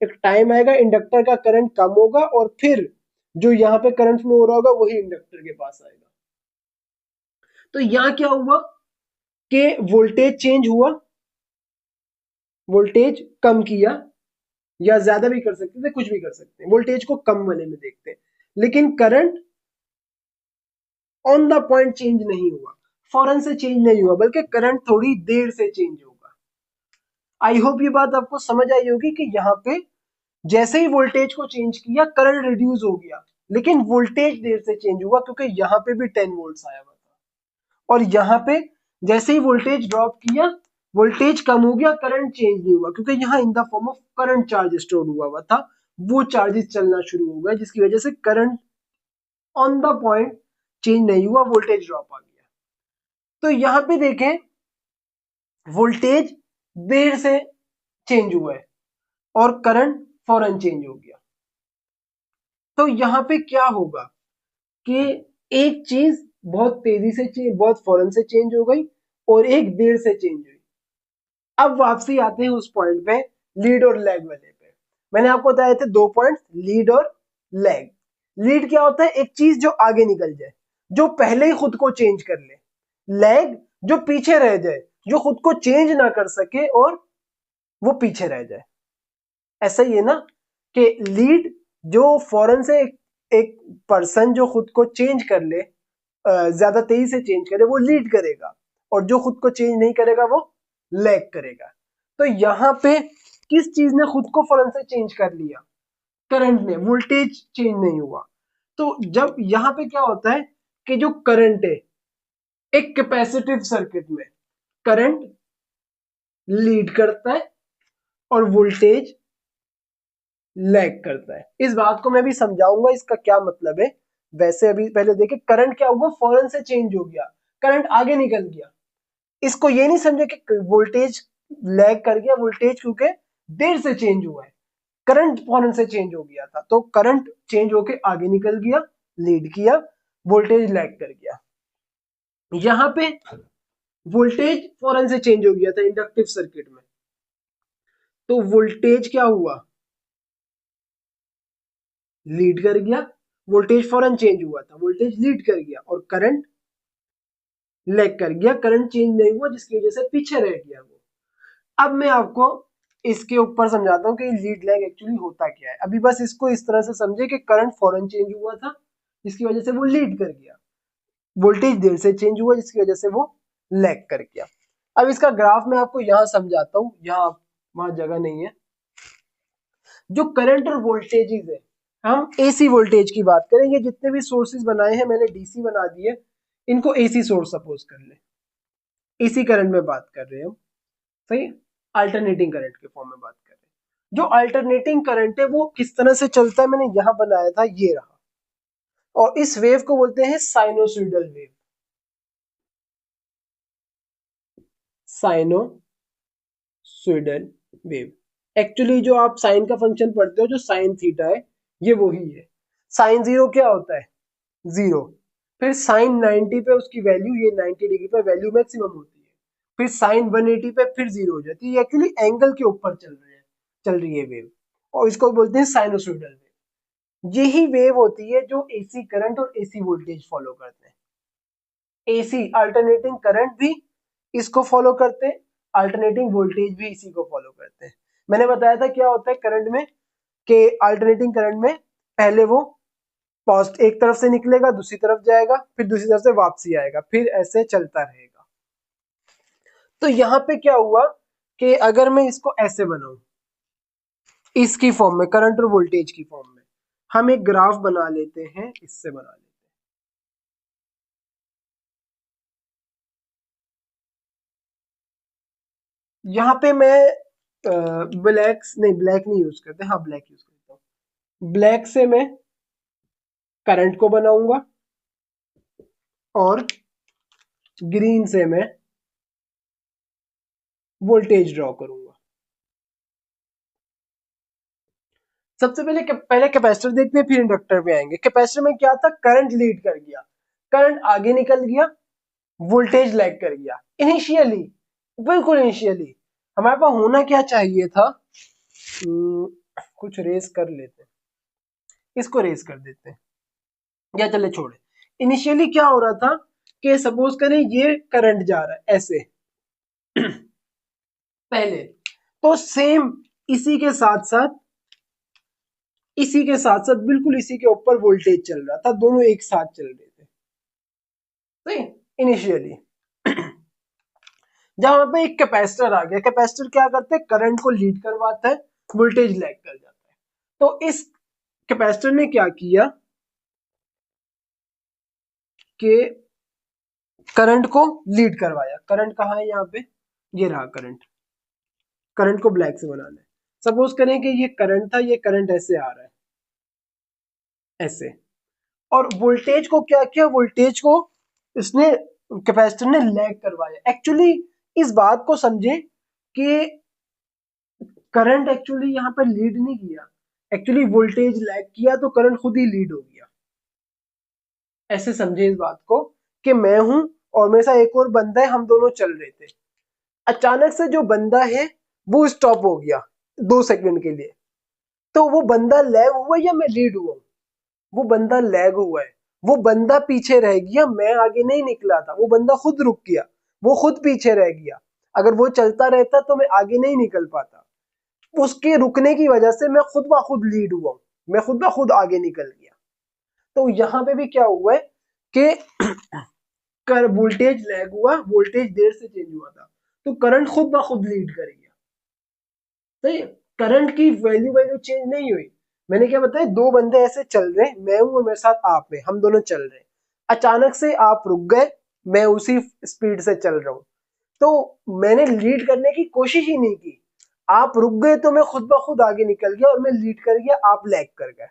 एक टाइम आएगा इंडक्टर का करंट कम होगा और फिर जो यहाँ पे करंट फ्लो हो रहा होगा वही इंडक्टर के पास आएगा। तो यहाँ क्या हुआ कि वोल्टेज चेंज हुआ, वोल्टेज कम किया, या ज्यादा भी कर सकते थे, कुछ भी कर सकते हैं, वोल्टेज को कम वाले में देखते हैं, लेकिन current on the point change नहीं हुआ, फौरन से चेंज नहीं हुआ, बल्कि करंट थोड़ी देर से चेंज होगा। आई होप ये बात आपको समझ आई होगी कि यहाँ पे जैसे ही वोल्टेज को चेंज किया, करंट रिड्यूस हो गया, लेकिन वोल्टेज देर से चेंज हुआ क्योंकि यहाँ पे भी 10 वोल्ट आया हुआ था, और यहाँ पे जैसे ही वोल्टेज ड्रॉप किया, वोल्टेज कम हो गया, करंट चेंज नहीं हुआ क्योंकि यहाँ in the form of current charge store हुआ हुआ था, वो चार्जेस चलना शुरू हो गया, जिसकी वजह से current on the point change नहीं हुआ, वोल्टेज ड्रॉप आ गया। तो यहाँ पे देखें, वोल्टेज देर से चेंज हुआ है और करंट फौरन चेंज हो गया। तो यहाँ पे क्या होगा कि एक चीज बहुत तेजी से बहुत फौरन से चेंज हो गई और एक देर से चेंज हुई। अब वापसी आते हैं उस पॉइंट पे, लीड और लैग वाले पे। मैंने आपको बताए थे 2 पॉइंट, लीड और लैग। लीड क्या होता है, एक चीज जो आगे निकल जाए, जो पहले ही खुद को चेंज कर ले। लैग जो पीछे रह जाए, जो खुद को चेंज ना कर सके और वो पीछे रह जाए। ऐसा ही है ना कि लीड जो फौरन से एक पर्सन जो खुद को चेंज कर ले, ज्यादा तेजी से चेंज करे, वो लीड करेगा, और जो खुद को चेंज नहीं करेगा वो लैग करेगा। तो यहाँ पे किस चीज ने खुद को फौरन से चेंज कर लिया, करंट ने, वोल्टेज चेंज नहीं हुआ। तो जब यहाँ पे क्या होता है कि जो करंट है, एक कैपेसिटिव सर्किट में करंट लीड करता है और वोल्टेज लैग करता है। इस बात को मैं भी समझाऊंगा इसका क्या मतलब है। वैसे अभी पहले देखे, करंट क्या हुआ, फौरन से चेंज हो गया, करंट आगे निकल गया। इसको ये नहीं समझे कि वोल्टेज लैग कर गया, वोल्टेज क्योंकि देर से चेंज हुआ है, करंट फौरन से चेंज हो गया था, तो करंट चेंज होके आगे निकल गया, लीड किया, वोल्टेज लैग कर गया। यहां पे वोल्टेज फौरन से चेंज हो गया था इंडक्टिव सर्किट में, तो वोल्टेज क्या हुआ, लीड कर गया, वोल्टेज फौरन चेंज हुआ था, वोल्टेज लीड कर गया और करंट लैग कर गया, करंट चेंज नहीं हुआ जिसकी वजह से पीछे रह गया वो। अब मैं आपको इसके ऊपर समझाता हूँ कि लीड लैग एक्चुअली होता क्या है। अभी बस इसको इस तरह से समझे कि करंट फौरन चेंज हुआ था जिसकी वजह से वो लीड कर गया, वोल्टेज देर से चेंज हुआ जिसकी वजह से वो लैग कर गया। अब इसका ग्राफ मैं आपको यहाँ समझाता हूँ, यहाँ वहां जगह नहीं है। जो करंट और वोल्टेजेस है, हम एसी वोल्टेज की बात करेंगे। जितने भी सोर्सेज बनाए हैं मैंने डीसी बना दिए, इनको एसी सोर्स सपोज कर ले, एसी करंट में बात कर रहे हैं हम, सही। अल्टरनेटिंग करंट के फॉर्म में बात कर रहे हैं। जो अल्टरनेटिंग करंट है वो किस तरह से चलता है, मैंने यहां बनाया था, ये रहा। और इस वेव को बोलते हैं sinusoidal wave, sinusoidal wave. Actually जो आप साइन का फंक्शन पढ़ते हो, जो साइन थीटा है, ये वही है। साइन जीरो क्या होता है, जीरो। फिर साइन 90 पे उसकी वैल्यू, ये 90 डिग्री पे वैल्यू मैक्सिमम होती है। फिर साइन 180 पे फिर जीरो हो जाती है। एक्चुअली एंगल के ऊपर चल रही है वेव, और इसको बोलते हैं साइनोसॉइडल वेव। यही वेव होती है जो एसी करंट और एसी वोल्टेज फॉलो करते हैं। एसी अल्टरनेटिंग करंट भी इसको फॉलो करते हैं, अल्टरनेटिंग वोल्टेज भी इसी को फॉलो करते हैं। मैंने बताया था क्या होता है करंट में, कि अल्टरनेटिंग करंट में पहले वो पॉजिटिव एक तरफ से निकलेगा, दूसरी तरफ जाएगा, फिर दूसरी तरफ से वापसी आएगा, फिर ऐसे चलता रहेगा। तो यहाँ पे क्या हुआ कि अगर मैं इसको ऐसे बनाऊं, इसकी फॉर्म में, करंट और वोल्टेज की फॉर्म में, हम एक ग्राफ बना लेते हैं, इससे बना लेते हैं। यहाँ पे मैं ब्लैक नहीं यूज करते, हाँ ब्लैक यूज करता हूँ। ब्लैक से मैं करंट को बनाऊंगा और ग्रीन से मैं वोल्टेज ड्रॉ करूंगा। सबसे पहले कैपेसिटर देखते हैं, फिर इंडक्टर पे आएंगे। कैपेसिटर में क्या था, करंट लीड कर गया, करंट आगे निकल गया, वोल्टेज लैग कर गया। इनिशियली, बिल्कुल इनिशियली हमारे पास होना क्या चाहिए था, कुछ रेस कर लेते हैं, इसको रेस कर देते हैं, या चले छोड़े। इनिशियली क्या हो रहा था कि सपोज करें ये करंट जा रहा है ऐसे पहले, तो सेम इसी के साथ साथ बिल्कुल इसी के ऊपर वोल्टेज चल रहा था, दोनों एक साथ चल रहे थे, सही। इनिशियली जहां पे एक कैपेसिटर आ गया, कैपेसिटर क्या करते हैं, करंट को लीड करवाता है, वोल्टेज लैग कर जाता है। तो इस कैपेसिटर ने क्या किया कि करंट को लीड करवाया। करंट कहाँ है, यहाँ पे ये रहा करंट। करंट को ब्लैक से बनाना है। सपोज करें कि ये करंट था, ये करंट ऐसे आ रहा है, ऐसे। और वोल्टेज को क्या किया, वोल्टेज को इसने, कैपेसिटर ने लैग करवाया। एक्चुअली इस बात को समझे कि करंट एक्चुअली यहाँ पर लीड नहीं किया, एक्चुअली वोल्टेज लैग किया, तो करंट खुद ही लीड हो गया। ऐसे समझे इस बात को कि मैं हूं और मेरे साथ एक और बंदा है, हम दोनों चल रहे थे। अचानक से जो बंदा है वो स्टॉप हो गया 2 सेकंड के लिए, तो वो बंदा लैग हुआ या मैं लीड हुआ? वो बंदा लैग हुआ है, वो बंदा पीछे रह गया, मैं आगे नहीं निकला था, वो बंदा खुद रुक गया, वो खुद पीछे रह गया। अगर वो चलता रहता तो मैं आगे नहीं निकल पाता। उसके रुकने की वजह से मैं खुद ब खुद लीड हुआ, मैं खुद ब खुद आगे निकल गया। तो यहाँ पे भी क्या हुआ है कि कर वोल्टेज लैग हुआ, वोल्टेज देर से चेंज हुआ था, तो करंट खुद ब खुद लीड कर गया, सही है। करंट की वैल्यू चेंज नहीं हुई। मैंने क्या बताया, दो बंदे ऐसे चल रहे, मैं हूं और मेरे साथ आप है, हम दोनों चल रहे। अचानक से आप रुक गए, मैं उसी स्पीड से चल रहा हूं, तो मैंने लीड करने की कोशिश ही नहीं की। आप रुक गए तो मैं खुद ब खुद आगे निकल गया और मैं लीड कर गया, आप लैग कर गए।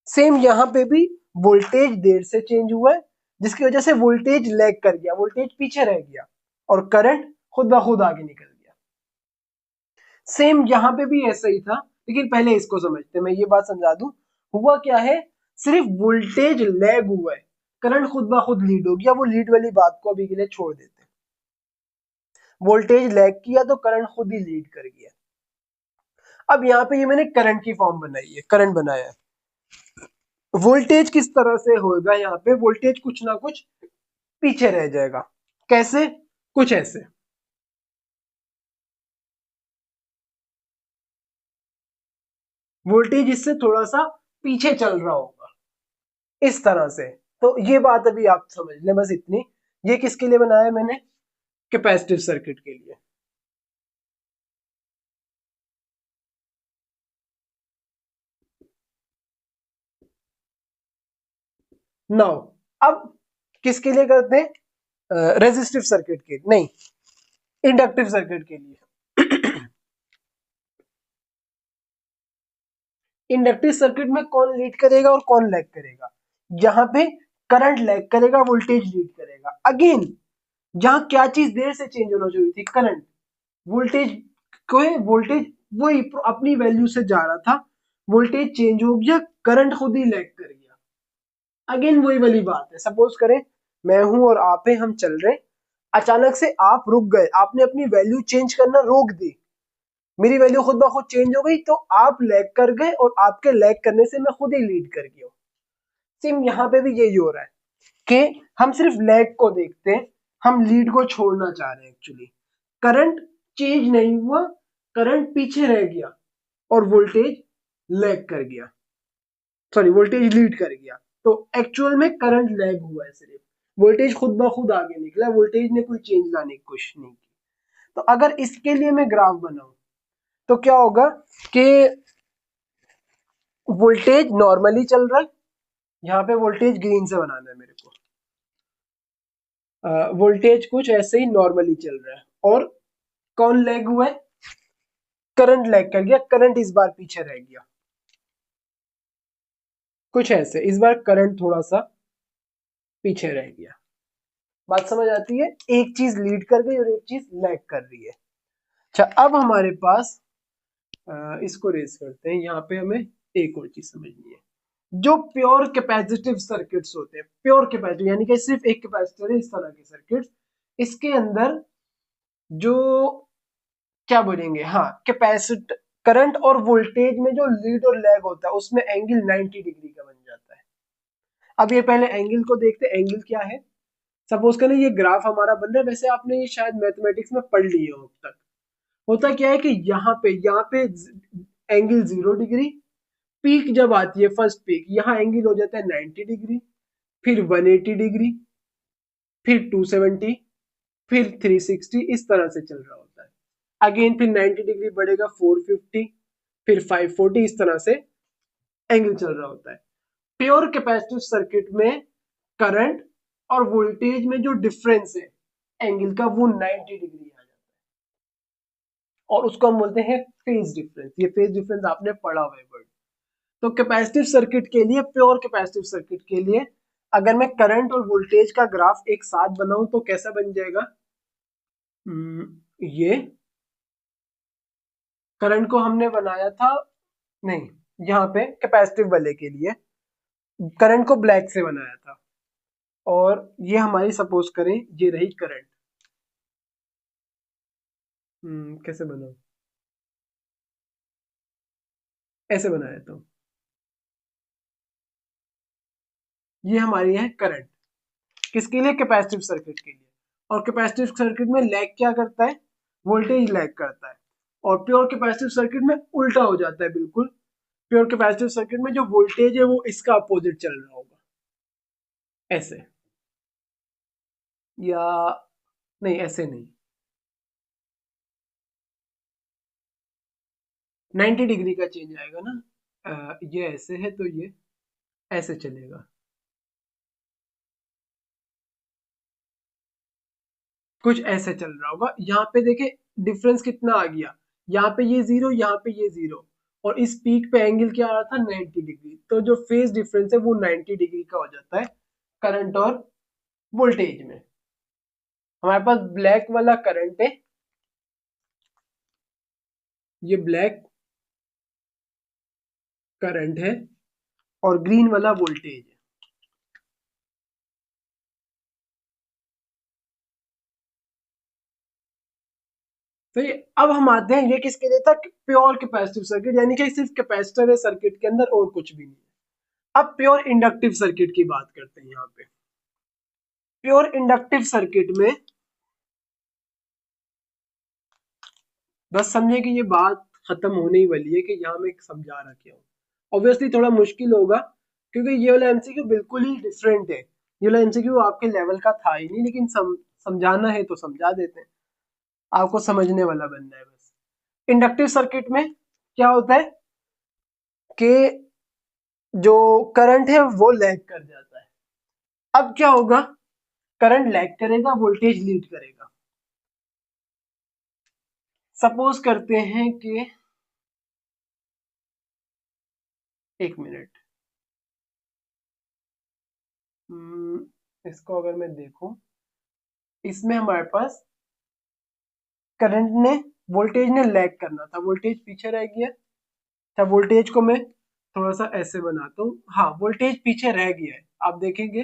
सेम यहाँ पे भी वोल्टेज देर से चेंज हुआ है जिसकी वजह से वोल्टेज लैग कर गया, वोल्टेज पीछे रह गया और करंट खुद ब खुद आगे निकल गया। सेम यहाँ पे भी ऐसा ही था, लेकिन पहले इसको समझते, मैं ये बात समझा दूं। हुआ क्या है, सिर्फ वोल्टेज लैग हुआ है, करंट खुद ब खुद लीड हो गया। वो लीड वाली बात को अभी के लिए छोड़ देते हैं। वोल्टेज लैग किया तो करंट खुद ही लीड कर गया। अब यहाँ पे ये मैंने करंट की फॉर्म बनाई है, करंट बनाया है। वोल्टेज किस तरह से होगा, यहाँ पे वोल्टेज कुछ ना कुछ पीछे रह जाएगा। कैसे? कुछ ऐसे। वोल्टेज इससे थोड़ा सा पीछे चल रहा होगा इस तरह से। तो ये बात अभी आप समझ लें, बस इतनी। ये किसके लिए बनाया है मैंने? कैपेसिटिव सर्किट के लिए। नाउ अब किसके लिए करते हैं? रेजिस्टिव सर्किट के, नहीं, इंडक्टिव सर्किट के लिए। इंडक्टिव सर्किट में कौन लीड करेगा और कौन लैग करेगा? यहाँ पे करंट लैग करेगा, वोल्टेज लीड करेगा। अगेन जहां क्या चीज देर से चेंज होना चाहिए थी, करंट। वोल्टेज को, वोल्टेज वही अपनी वैल्यू से जा रहा था, वोल्टेज चेंज हो गया, करंट खुद ही लैग कर गया। अगेन वही वाली बात है। सपोज करें मैं हूं और आप हैं, हम चल रहे, अचानक से आप रुक गए, आपने अपनी वैल्यू चेंज करना रोक दी, मेरी वैल्यू खुद ब खुद चेंज हो गई, तो आप लैग कर गए और आपके लैग करने से मैं खुद ही लीड कर गया। सेम यहाँ पे भी यही हो रहा है कि हम सिर्फ लैग को देखते हैं, हम लीड को छोड़ना चाह रहे हैं। एक्चुअली करंट चेंज नहीं हुआ, करंट पीछे रह गया और वोल्टेज लैग कर गया, सॉरी वोल्टेज लीड कर गया। तो एक्चुअल में करंट लैग हुआ है सिर्फ, वोल्टेज खुद ब खुद आगे निकला, वोल्टेज ने कोई चेंज लाने की कोशिश नहीं की। तो अगर इसके लिए मैं ग्राफ बनाऊं तो क्या होगा कि वोल्टेज नॉर्मली चल रहा है, यहाँ पे वोल्टेज ग्रीन से बनाना है मेरे को। वोल्टेज कुछ ऐसे ही नॉर्मली चल रहा है, और कौन लैग हुआ है? करंट लैग कर गया, करंट इस बार पीछे रह गया। कुछ ऐसे इस बार करंट थोड़ा सा पीछे रह गया। बात समझ आती है? एक चीज लीड कर गई और एक चीज लैग कर रही है। अच्छा, अब हमारे पास इसको रेस करते हैं। यहाँ पे हमें एक और चीज समझनी है। जो प्योर कैपेसिटिव सर्किट्स होते हैं, प्योर कैपेसिटिव यानी कि सिर्फ एक कैपेसिटर है, इस तरह के सर्किट्स, इसके अंदर जो क्या बोलेंगे, हाँ, कैपेसिट करंट और वोल्टेज में जो लीड और लैग होता है उसमें एंगल 90 डिग्री का बन जाता है। अब ये पहले एंगल को देखते हैं, एंगल क्या है। सपोज करें ये ग्राफ हमारा बन रहा है, वैसे आपने ये शायद मैथमेटिक्स में पढ़ लिया हो अब तक। होता क्या है कि यहाँ पे एंगल 0 डिग्री, पीक जब आती है फर्स्ट पीक, यहाँ एंगल हो जाता है 90 डिग्री, फिर 180 डिग्री, फिर 270, फिर 360, इस तरह से चल रहा होता है। अगेन फिर 90 डिग्री बढ़ेगा 450, फिर 540, इस तरह से एंगल चल रहा होता है। प्योर कैपेसिटिव सर्किट में करंट और वोल्टेज में जो डिफरेंस है एंगल का, वो 90 डिग्री आ जाता है, और उसको हम बोलते हैं फेज डिफरेंस। ये फेज डिफरेंस आपने पढ़ा हुआ है वर्ड। तो कैपेसिटिव सर्किट के लिए, प्योर कैपेसिटिव सर्किट के लिए, अगर मैं करंट और वोल्टेज का ग्राफ एक साथ बनाऊं तो कैसा बन जाएगा? ये करंट को हमने बनाया था, नहीं, यहाँ पे कैपेसिटिव वाले के लिए करंट को ब्लैक से बनाया था, और ये हमारी सपोज करें ये रही करंट। कैसे बनाऊं? ऐसे बनाया था। ये हमारी है करंट, किसके लिए? कैपेसिटिव सर्किट के लिए। और कैपेसिटिव सर्किट में लैग क्या करता है? वोल्टेज लैग करता है। और प्योर कैपेसिटिव सर्किट में उल्टा हो जाता है बिल्कुल। प्योर कैपेसिटिव सर्किट में जो वोल्टेज है वो इसका अपोजिट चल रहा होगा, ऐसे, या नहीं, ऐसे नहीं, 90 डिग्री का चेंज आएगा ना। ये ऐसे है तो ये ऐसे चलेगा। कुछ ऐसे चल रहा होगा। यहाँ पे देखे डिफरेंस कितना आ गया, यहाँ पे ये जीरो, यहाँ पे ये जीरो, और इस पीक पे एंगल क्या आ रहा था? 90 डिग्री। तो जो फेज डिफरेंस है वो 90 डिग्री का हो जाता है करंट और वोल्टेज में। हमारे पास ब्लैक वाला करंट है, ये ब्लैक करंट है, और ग्रीन वाला वोल्टेज है। तो ये अब हम आते हैं, ये किसके लिए था? प्योर कैपेसिटिव सर्किट, यानी कि सिर्फ कैपेसिटर है सर्किट के अंदर और कुछ भी नहीं है। अब प्योर इंडक्टिव सर्किट की बात करते हैं। यहाँ पे प्योर इंडक्टिव सर्किट में बस समझे कि ये बात खत्म होने ही वाली है कि यहाँ मैं समझा रखा हूँ। ऑब्वियसली थोड़ा मुश्किल होगा क्योंकि ये वाला एमसीक्यू बिल्कुल ही डिफरेंट है। ये वाला एमसीक्यू आपके लेवल का था ही नहीं, लेकिन समझाना है तो समझा देते हैं, आपको समझने वाला बनना है बस। इंडक्टिव सर्किट में क्या होता है कि जो करंट है वो लैग कर जाता है। अब क्या होगा, करंट लैग करेगा, वोल्टेज लीड करेगा। सपोज करते हैं कि एक मिनट, इसको अगर मैं देखूं, इसमें हमारे पास करंट ने वोल्टेज ने लैग करना था, वोल्टेज पीछे रह गया। अच्छा, वोल्टेज को मैं थोड़ा सा ऐसे बनाता हूँ, हाँ वोल्टेज पीछे रह गया है। आप देखेंगे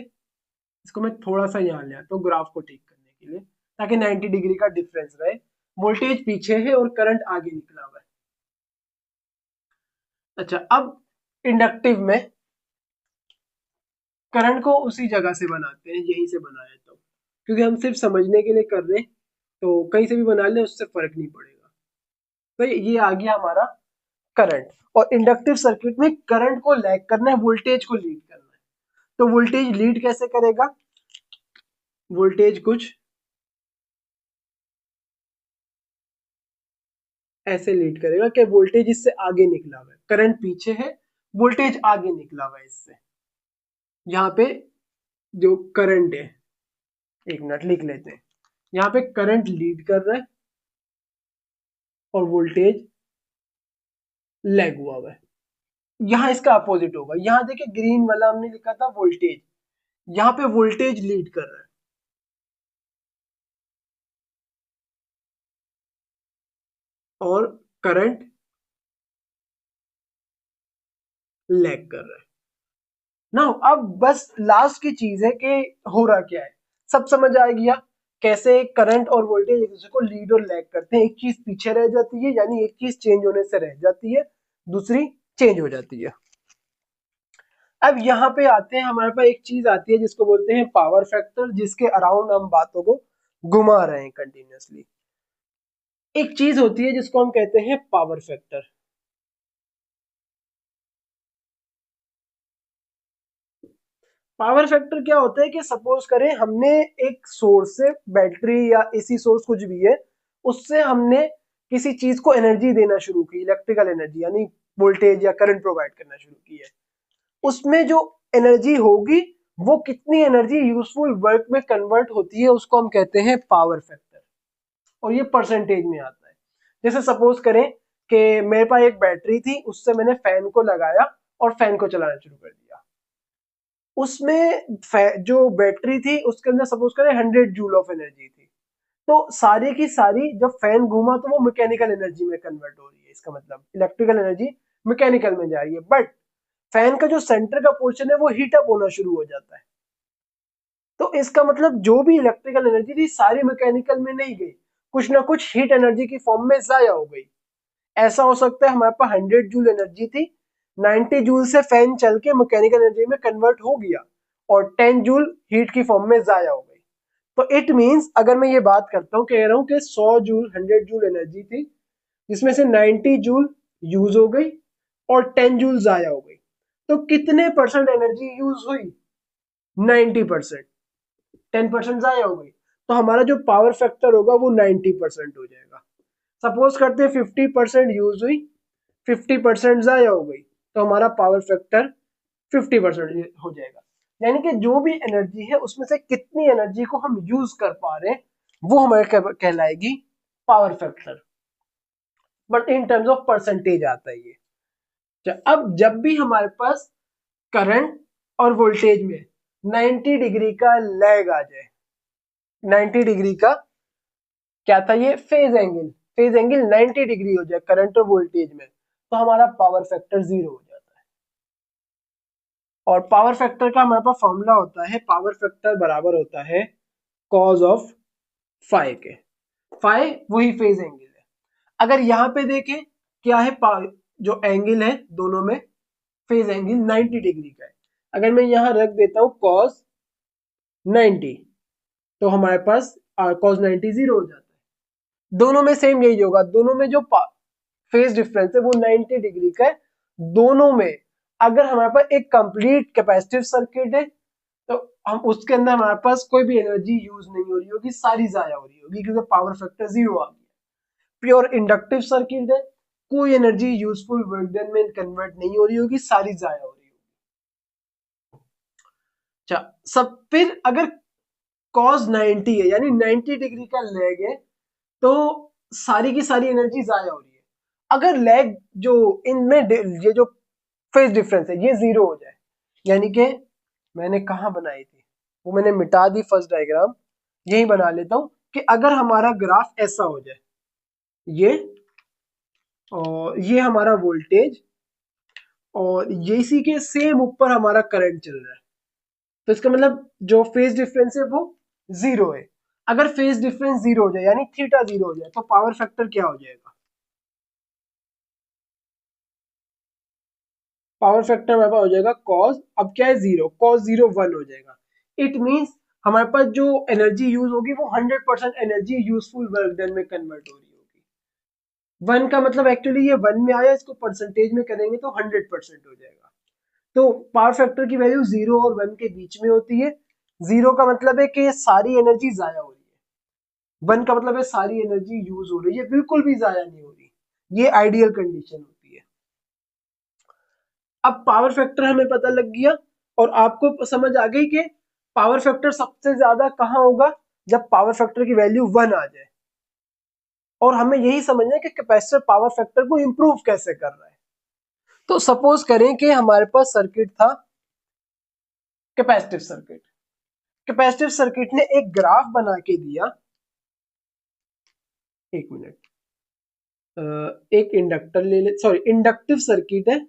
इसको मैं थोड़ा सा यहाँ ले आता हूँ ग्राफ को ठीक करने के लिए, ताकि 90 डिग्री का डिफरेंस रहे। वोल्टेज पीछे है और करंट आगे निकला हुआ है। अच्छा, अब इंडक्टिव में करंट को उसी जगह से बनाते हैं, यहीं से बनाया तो, क्योंकि हम सिर्फ समझने के लिए कर रहे हैं, तो कहीं से भी बना ले उससे फर्क नहीं पड़ेगा। तो ये आ गया हमारा करंट। और इंडक्टिव सर्किट में करंट को लैग करना है, वोल्टेज को लीड करना है। तो वोल्टेज लीड कैसे करेगा, वोल्टेज कुछ ऐसे लीड करेगा कि वोल्टेज इससे आगे निकला हुआ है, करंट पीछे है, वोल्टेज आगे निकला हुआ है इससे। यहाँ पे जो करंट है, एक मिनट लिख लेते हैं, यहाँ पे करंट लीड कर रहा है और वोल्टेज लैग हुआ है। यहाँ इसका अपोजिट होगा, यहाँ देखिए ग्रीन वाला हमने लिखा था वोल्टेज, यहाँ पे वोल्टेज लीड कर रहा है और करंट लैग कर रहा है ना। अब बस लास्ट की चीज है कि हो रहा क्या है, सब समझ आ गया कैसे करंट और वोल्टेज एक दूसरे को लीड और लैग करते हैं। एक चीज पीछे रह जाती है, यानी एक चीज चेंज होने से रह जाती है, दूसरी चेंज हो जाती है। अब यहाँ पे आते हैं, हमारे पास एक चीज आती है जिसको बोलते हैं पावर फैक्टर, जिसके अराउंड हम बातों को घुमा रहे हैं कंटिन्यूअसली। एक चीज होती है जिसको हम कहते हैं पावर फैक्टर। पावर फैक्टर क्या होता है कि सपोज करें हमने एक सोर्स से, बैटरी या एसी सोर्स कुछ भी है, उससे हमने किसी चीज को एनर्जी देना शुरू की, इलेक्ट्रिकल एनर्जी यानी वोल्टेज या करंट प्रोवाइड करना शुरू की है। उसमें जो एनर्जी होगी वो कितनी एनर्जी यूजफुल वर्क में कन्वर्ट होती है, उसको हम कहते हैं पावर फैक्टर। और ये परसेंटेज में आता है। जैसे सपोज करें कि मेरे पास एक बैटरी थी, उससे मैंने फैन को लगाया और फैन को चलाना शुरू कर दिया। उसमें जो बैटरी थी उसके अंदर सपोज करें 100 जूल ऑफ एनर्जी थी, तो सारी की सारी जब फैन घूमा तो वो मैकेनिकल एनर्जी में कन्वर्ट हो रही है। इसका मतलब इलेक्ट्रिकल एनर्जी मैकेनिकल में जा रही है, बट फैन का जो सेंटर का पोर्शन है वो हीट अप होना शुरू हो जाता है। तो इसका मतलब जो भी इलेक्ट्रिकल एनर्जी थी सारी मैकेनिकल में नहीं गई, कुछ ना कुछ हीट एनर्जी की फॉर्म में जाया हो गई। ऐसा हो सकता है हमारे पास 100 जूल एनर्जी थी, 90 जूल से फैन चल के मैकेनिकल एनर्जी में कन्वर्ट हो गया और 10 जूल हीट की फॉर्म में जाया हो गई। तो इट मींस अगर मैं ये बात करता हूँ, कह रहा हूँ कि 100 जूल 100 जूल एनर्जी थी, जिसमें से 90 जूल यूज हो गई और 10 जूल जाया हो गई, तो कितने परसेंट एनर्जी यूज हुई, 90%। 10% जाया हो गई, तो हमारा जो पावर फैक्टर होगा वो 90% हो जाएगा। सपोज करते हैं 50% यूज हुई, 50% जाया हो गई, तो हमारा पावर फैक्टर 50% हो जाएगा। यानी कि जो भी एनर्जी है उसमें से कितनी एनर्जी को हम यूज कर पा रहे हैं वो हमारे कहलाएगी power factor, but in terms of percentage आता है ये। अब जब भी हमारे पास करंट और वोल्टेज में 90 डिग्री का लैग आ जाए, 90 डिग्री का क्या था ये, phase angle, phase angle 90 degree हो जाए करंट और वोल्टेज में, तो हमारा पावर फैक्टर 0 हो जाता है। और पावर फैक्टर का हमारे पास फॉर्मूला होता है, पावर फैक्टर बराबर होता है कॉज ऑफ फाई के। फाई वही फेज एंगल है। अगर यहाँ पे देखें क्या है, जो एंगल है दोनों में, फेज एंगल 90 डिग्री का है। अगर मैं यहाँ रख देता हूँ cos 90, तो हमारे पास cos 90 0 हो जाता है। दोनों में सेम यही होगा, दोनों में जो फेज डिफरेंस है वो 90 डिग्री का है। दोनों में अगर हमारे पास एक कंप्लीट कैपेसिटिव सर्किट है तो हम उसके अंदर हमारे पास कोई भी एनर्जी यूज नहीं हो रही होगी, सारी जाया हो रही होगी क्योंकि पावर फैक्टर 0 आ गया। प्योर इंडक्टिव सर्किट है, कोई एनर्जी यूजफुल वर्क डन में कन्वर्ट नहीं हो रही होगी, सारी जाया हो रही होगी। अच्छा, सब फिर अगर cos 90 है यानी 90 डिग्री का लैग है तो सारी की सारी एनर्जी जाया हो रही है। अगर लैग जो इनमें ये जो फेज डिफरेंस है ये 0 हो जाए, यानी कि मैंने कहा बनाई थी वो मैंने मिटा दी फर्स्ट डायग्राम, यही बना लेता हूं कि अगर हमारा ग्राफ ऐसा हो जाए, ये और ये हमारा वोल्टेज और ये इसी के सेम ऊपर हमारा करंट चल रहा है, तो इसका मतलब जो फेज डिफरेंस है वो 0 है। अगर फेज डिफरेंस 0 हो जाए यानी थीटा 0 हो जाए तो पावर फैक्टर क्या हो जाएगा? पावर फैक्टर हमारे पास हो जाएगा cos, अब क्या है 0, cos 0 1 हो जाएगा। इट मींस हमारे पास जो एनर्जी यूज होगी वो 100% एनर्जी यूजफुल वर्क डन में कन्वर्ट हो रही होगी। 1 का मतलब एक्चुअली ये 1 में आया, इसको परसेंटेज में करेंगे तो 100% हो जाएगा। तो पावर फैक्टर की वैल्यू 0 और 1 के बीच में होती है। 0 का मतलब है कि सारी एनर्जी जाया हो रही है, 1 का मतलब है सारी एनर्जी यूज हो रही है, बिल्कुल भी जाया नहीं हो रही। ये आइडियल कंडीशन होती है। अब पावर फैक्टर हमें पता लग गया और आपको समझ आ गई कि पावर फैक्टर सबसे ज्यादा कहां होगा, जब पावर फैक्टर की वैल्यू 1 आ जाए। और हमें यही समझना है कि कैपेसिटर पावर फैक्टर को इंप्रूव कैसे कर रहा है। तो सपोज करें कि हमारे पास सर्किट था कैपेसिटिव सर्किट। कैपेसिटिव सर्किट ने एक ग्राफ बना के दिया, एक मिनट, एक इंडक्टर ले ले, सॉरी इंडक्टिव सर्किट है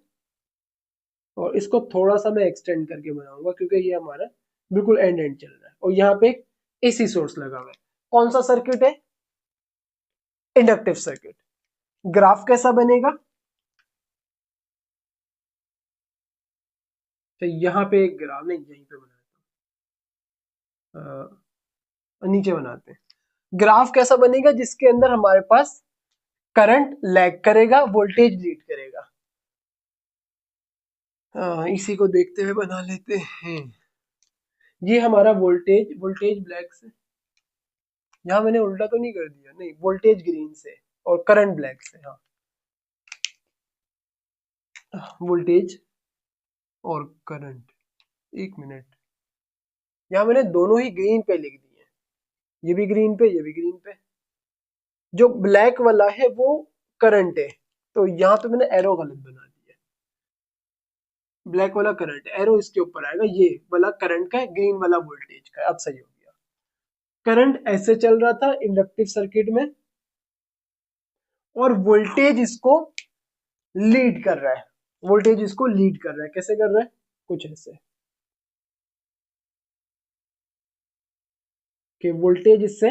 और इसको थोड़ा सा मैं एक्सटेंड करके बनाऊंगा क्योंकि ये हमारा बिल्कुल एंड एंड चल रहा है और यहाँ पे एक एसी सोर्स लगा हुआ है। कौन सा सर्किट है? Inductive circuit. ग्राफ कैसा बनेगा? तो यहाँ पे एक ग्राफ, नहीं यहीं पे बनाते हैं, नीचे बनाते हैं। ग्राफ कैसा बनेगा? जिसके अंदर हमारे पास करंट लैग करेगा, वोल्टेज लीड करेगा। इसी को देखते हुए बना लेते हैं। ये हमारा वोल्टेज, वोल्टेज ब्लैक से, यहाँ मैंने उल्टा तो नहीं कर दिया, नहीं वोल्टेज ग्रीन से और करंट ब्लैक से। हाँ, वोल्टेज और करंट, एक मिनट, यहाँ मैंने दोनों ही ग्रीन पे लिख दिए, ये भी ग्रीन पे ये भी ग्रीन पे। जो ब्लैक वाला है वो करंट है, तो यहाँ पे मैंने एरो गलत बना दिया। ब्लैक वाला करंट, एरो इसके ऊपर आएगा, ये वाला करंट का है, ग्रीन वाला वोल्टेज का है। अब सही हो गया। करंट ऐसे चल रहा था इंडक्टिव सर्किट में और वोल्टेज इसको लीड कर रहा है। वोल्टेज इसको लीड कर रहा है, कैसे कर रहा है? कुछ ऐसे कि वोल्टेज इससे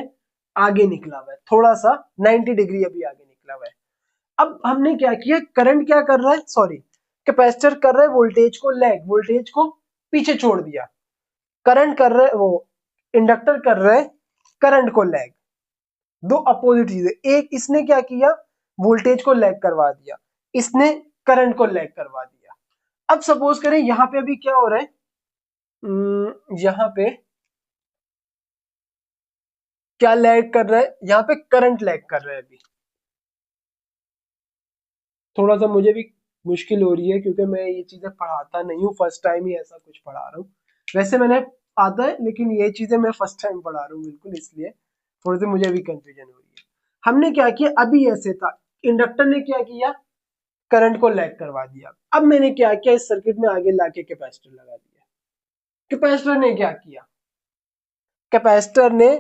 आगे निकला हुआ है, थोड़ा सा 90 डिग्री अभी आगे निकला हुआ है। अब हमने क्या किया, करंट क्या कर रहा है, सॉरी कैपेसिटर कर रहा है वोल्टेज को लैग, वोल्टेज को पीछे छोड़ दिया। करंट कर रहा है, वो इंडक्टर कर रहा है करंट को लैग। दो अपोजिट चीजें, एक इसने क्या किया, वोल्टेज को लैग करवा दिया, इसने करंट को लैग करवा दिया। अब सपोज करें यहाँ पे अभी क्या हो रहा है, यहाँ पे क्या लैग कर रहा है, यहाँ पे करंट लैग कर रहा है। अभी थोड़ा सा मुझे भी मुश्किल हो रही है क्योंकि मैं ये चीजें पढ़ाता नहीं हूँ, फर्स्ट टाइम ही ऐसा कुछ पढ़ा रहा हूँ। वैसे मैंने आता है लेकिन ये चीजें मैं फर्स्ट टाइम पढ़ा रहा हूँ बिल्कुल, इसलिए थोड़ी सी मुझे भी कंफ्यूजन हो रही है। हमने क्या किया, अभी ऐसे था, इंडक्टर ने क्या किया, करंट को लैग करवा दिया। अब मैंने क्या किया, इस सर्किट में आगे लाके कैपेसिटर लगा दिया। कैपेसिटर ने क्या किया, कैपेसिटर ने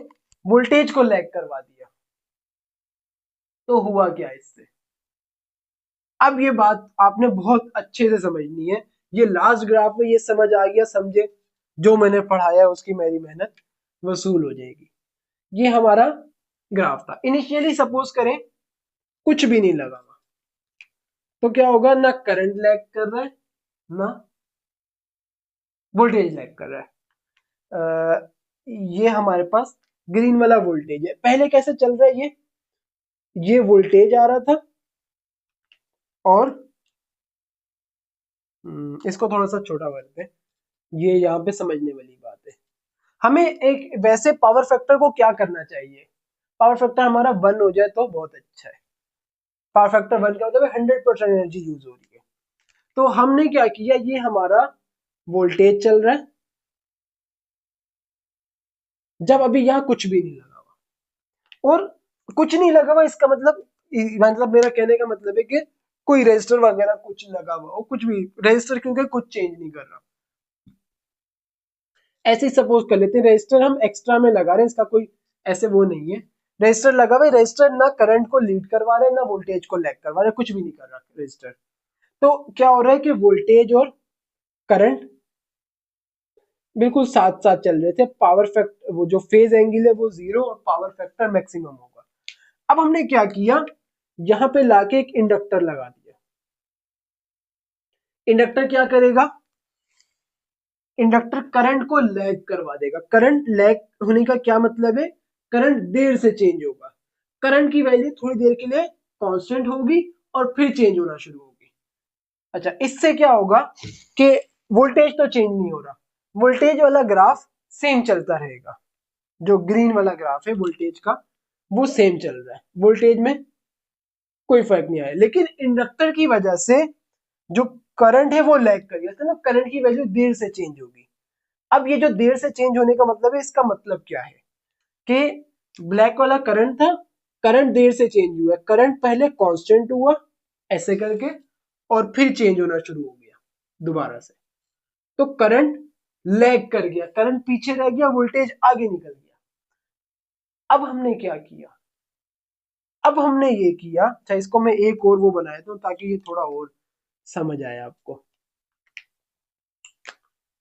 वोल्टेज को लैग करवा दिया। तो हुआ क्या इससे? अब ये बात आपने बहुत अच्छे से समझनी है। ये लास्ट ग्राफ में ये समझ आ गया, समझे, जो मैंने पढ़ाया उसकी मेरी मेहनत वसूल हो जाएगी। ये हमारा ग्राफ था। इनिशियली सपोज करें कुछ भी नहीं लगा हुआ, तो क्या होगा, ना करंट लैग कर रहा है ना वोल्टेज लैग कर रहा है। ये हमारे पास ग्रीन वाला वोल्टेज है। पहले कैसे चल रहा है, ये वोल्टेज आ रहा था और इसको थोड़ा सा छोटा करते हैं, ये यहाँ पे समझने वाली बात है। हमें एक वैसे पावर फैक्टर को क्या करना चाहिए, पावर फैक्टर हमारा 1 हो जाए तो बहुत अच्छा है। पावर फैक्टर 1 का मतलब 100% एनर्जी यूज हो रही है। तो हमने क्या किया, ये हमारा वोल्टेज चल रहा है जब अभी यहाँ कुछ भी नहीं लगा हुआ, और कुछ नहीं लगा हुआ इसका मतलब मेरा कहने का मतलब है कि कोई रजिस्टर वगैरह कुछ लगा हुआ और कुछ भी रजिस्टर क्योंकि कुछ चेंज नहीं कर रहा। ऐसे ही सपोज कर लेते हैं रजिस्टर हम एक्स्ट्रा में लगा रहे हैं, इसका कोई ऐसे वो नहीं है, रजिस्टर लगा हुआ है, रजिस्टर ना करंट को लीड करवा रहे हैं ना वोल्टेज को लैग करवा रहे हैं, कुछ भी नहीं कर रहा रजिस्टर। तो क्या हो रहा है कि वोल्टेज और करंट बिल्कुल साथ साथ चल रहे थे, पावर फैक्टर वो जो फेज एंगल है वो 0 और पावर फैक्टर मैक्सिमम होगा। अब हमने क्या किया, यहां पे लाके एक इंडक्टर लगा दिया। इंडक्टर क्या करेगा, इंडक्टर करंट को लैग करवा देगा। करंट लैग होने का क्या मतलब है, करंट देर से चेंज होगा, करंट की वैल्यू थोड़ी देर के लिए कांस्टेंट होगी और फिर चेंज होना शुरू होगी। अच्छा, इससे क्या होगा कि वोल्टेज तो चेंज नहीं हो रहा, वोल्टेज वाला ग्राफ सेम चलता रहेगा, जो ग्रीन वाला ग्राफ है वोल्टेज का वो सेम चल रहा है, वोल्टेज में कोई फर्क नहीं आया। लेकिन इंडक्टर की वजह से जो करंट है वो लैग कर गया था ना, करंट की वैल्यू देर से चेंज होगी। अब ये जो देर से चेंज होने का मतलब है, इसका मतलब क्या है कि ब्लैक वाला करंट था, करंट देर से चेंज हुआ, करंट पहले कांस्टेंट हुआ ऐसे करके और फिर चेंज होना शुरू हो गया दोबारा से, तो करंट लैग कर गया, करंट पीछे रह गया, वोल्टेज आगे निकल गया। अब हमने क्या किया, अब हमने ये किया, अच्छा इसको मैं एक और वो बनाया था ताकि ये थोड़ा और समझ आए आपको,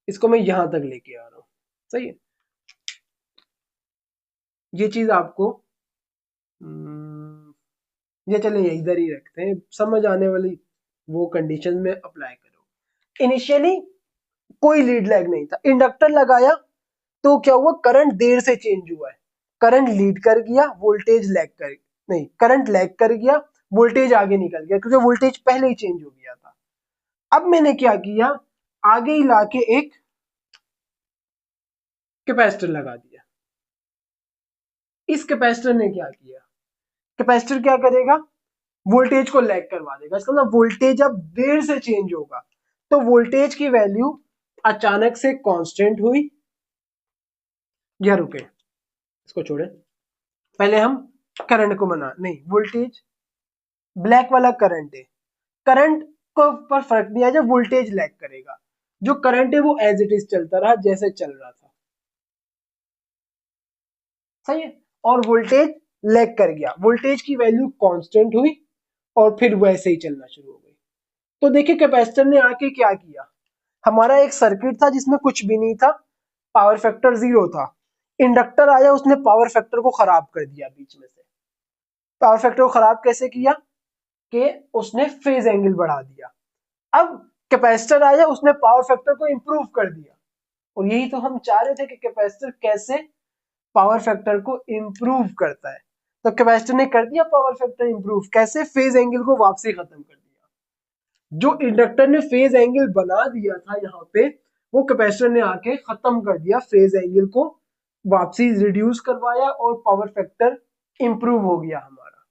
इसको मैं यहां तक लेके आ रहा हूं, सही है। ये चीज आपको ये चले इधर ही रखते हैं, समझ आने वाली वो कंडीशन में अप्लाई करो। इनिशियली कोई लीड लैग नहीं था, इंडक्टर लगाया तो क्या हुआ, करंट देर से चेंज हुआ है, करंट लीड कर गया, वोल्टेज लैग कर नहीं, करंट लैग कर गया, वोल्टेज आगे निकल गया क्योंकि वोल्टेज पहले ही चेंज हो गया था। अब मैंने क्या किया, आगे ही लाके एक कैपेसिटर लगा दिया। इस कैपेसिटर ने क्या किया, कैपेसिटर क्या करेगा, वोल्टेज को लैग करवा देगा। इसका मतलब वोल्टेज अब देर से चेंज होगा, तो वोल्टेज की वैल्यू अचानक से कांस्टेंट हुई या रुके, इसको छोड़े, पहले हम करंट को मना नहीं, वोल्टेज ब्लैक वाला करंट है, करंट को पर फर्क नहीं आया, जब वोल्टेज लैग करेगा, जो करंट है वो एज इट इज चलता रहा जैसे चल रहा था, सही है। और वोल्टेज लैग कर गया, वोल्टेज की वैल्यू कांस्टेंट हुई और फिर वैसे ही चलना शुरू हो गई। तो देखिए कैपेसिटर ने आके क्या किया, हमारा एक सर्किट था जिसमें कुछ भी नहीं था, पावर फैक्टर 0 था, इंडक्टर आया उसने पावर फैक्टर को खराब कर दिया बीच में से। पावर फैक्टर को खराब कैसे किया कि उसने फेज एंगल बढ़ा दिया। अब कैपेसिटर आया उसने पावर फैक्टर को इंप्रूव कर दिया, और यही तो हम चाह रहे थे कि कैपेसिटर कैसे पावर फैक्टर को इंप्रूव करता है। तो कैपेसिटर ने कर दिया पावर फैक्टर इंप्रूव, कैसे, फेज एंगल को वापसी खत्म कर दिया। जो इंडक्टर ने फेज एंगल बना दिया था यहाँ पे, वो कैपेसिटर ने आके खत्म कर दिया, फेज एंगल को वापसी रिड्यूस करवाया और पावर फैक्टर इंप्रूव हो गया हमारा।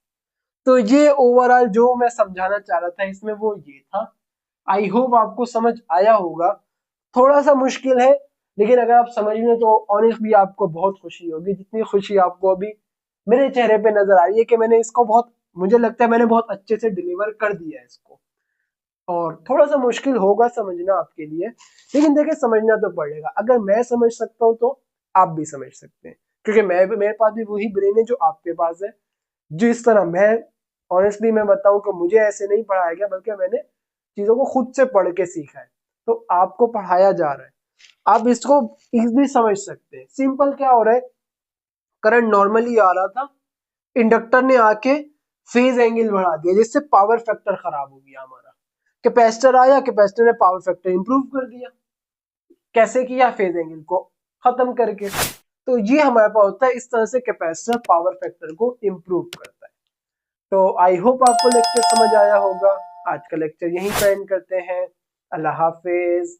तो ये ओवरऑल जो मैं समझाना चाह रहा था इसमें वो ये था। आई होप आपको समझ आया होगा, थोड़ा सा मुश्किल है लेकिन अगर आप समझ लें तो ऑनेस्टली आपको बहुत खुशी होगी, जितनी खुशी आपको अभी मेरे चेहरे पे नजर आ रही है कि मैंने इसको बहुत, मुझे लगता है मैंने बहुत अच्छे से डिलीवर कर दिया है इसको। और थोड़ा सा मुश्किल होगा समझना आपके लिए, लेकिन देखिए समझना तो पड़ेगा, अगर मैं समझ सकता हूँ तो आप भी समझ सकते हैं, क्योंकि मेरे पास भी वही ब्रेन है जो आपके पास है। जिस तरह मैं ऑनेस्टली मैं बताऊं कि मुझे ऐसे नहीं पढ़ाया गया, बल्कि मैंने चीजों को खुद से पढ़ के सीखा है, तो आपको पढ़ाया जा रहा है, आप इसको इजीली समझ सकते हैं। सिंपल क्या हो रहा है, करंट नॉर्मली आ रहा था, इंडक्टर ने आके फेज एंगल बढ़ा दिया जिससे पावर फैक्टर खराब हो गया हमारा, कैपेसिटर आया, कैपेसिटर ने पावर फैक्टर इंप्रूव कर दिया। कैसे किया, फेज एंगल को खत्म करके। तो ये हमारे पास होता है, इस तरह से कैपेसिटर पावर फैक्टर को इम्प्रूव करता है। तो आई होप आपको लेक्चर समझ आया होगा। आज का लेक्चर यहीं पे एंड करते हैं। अल्लाह हाफिज।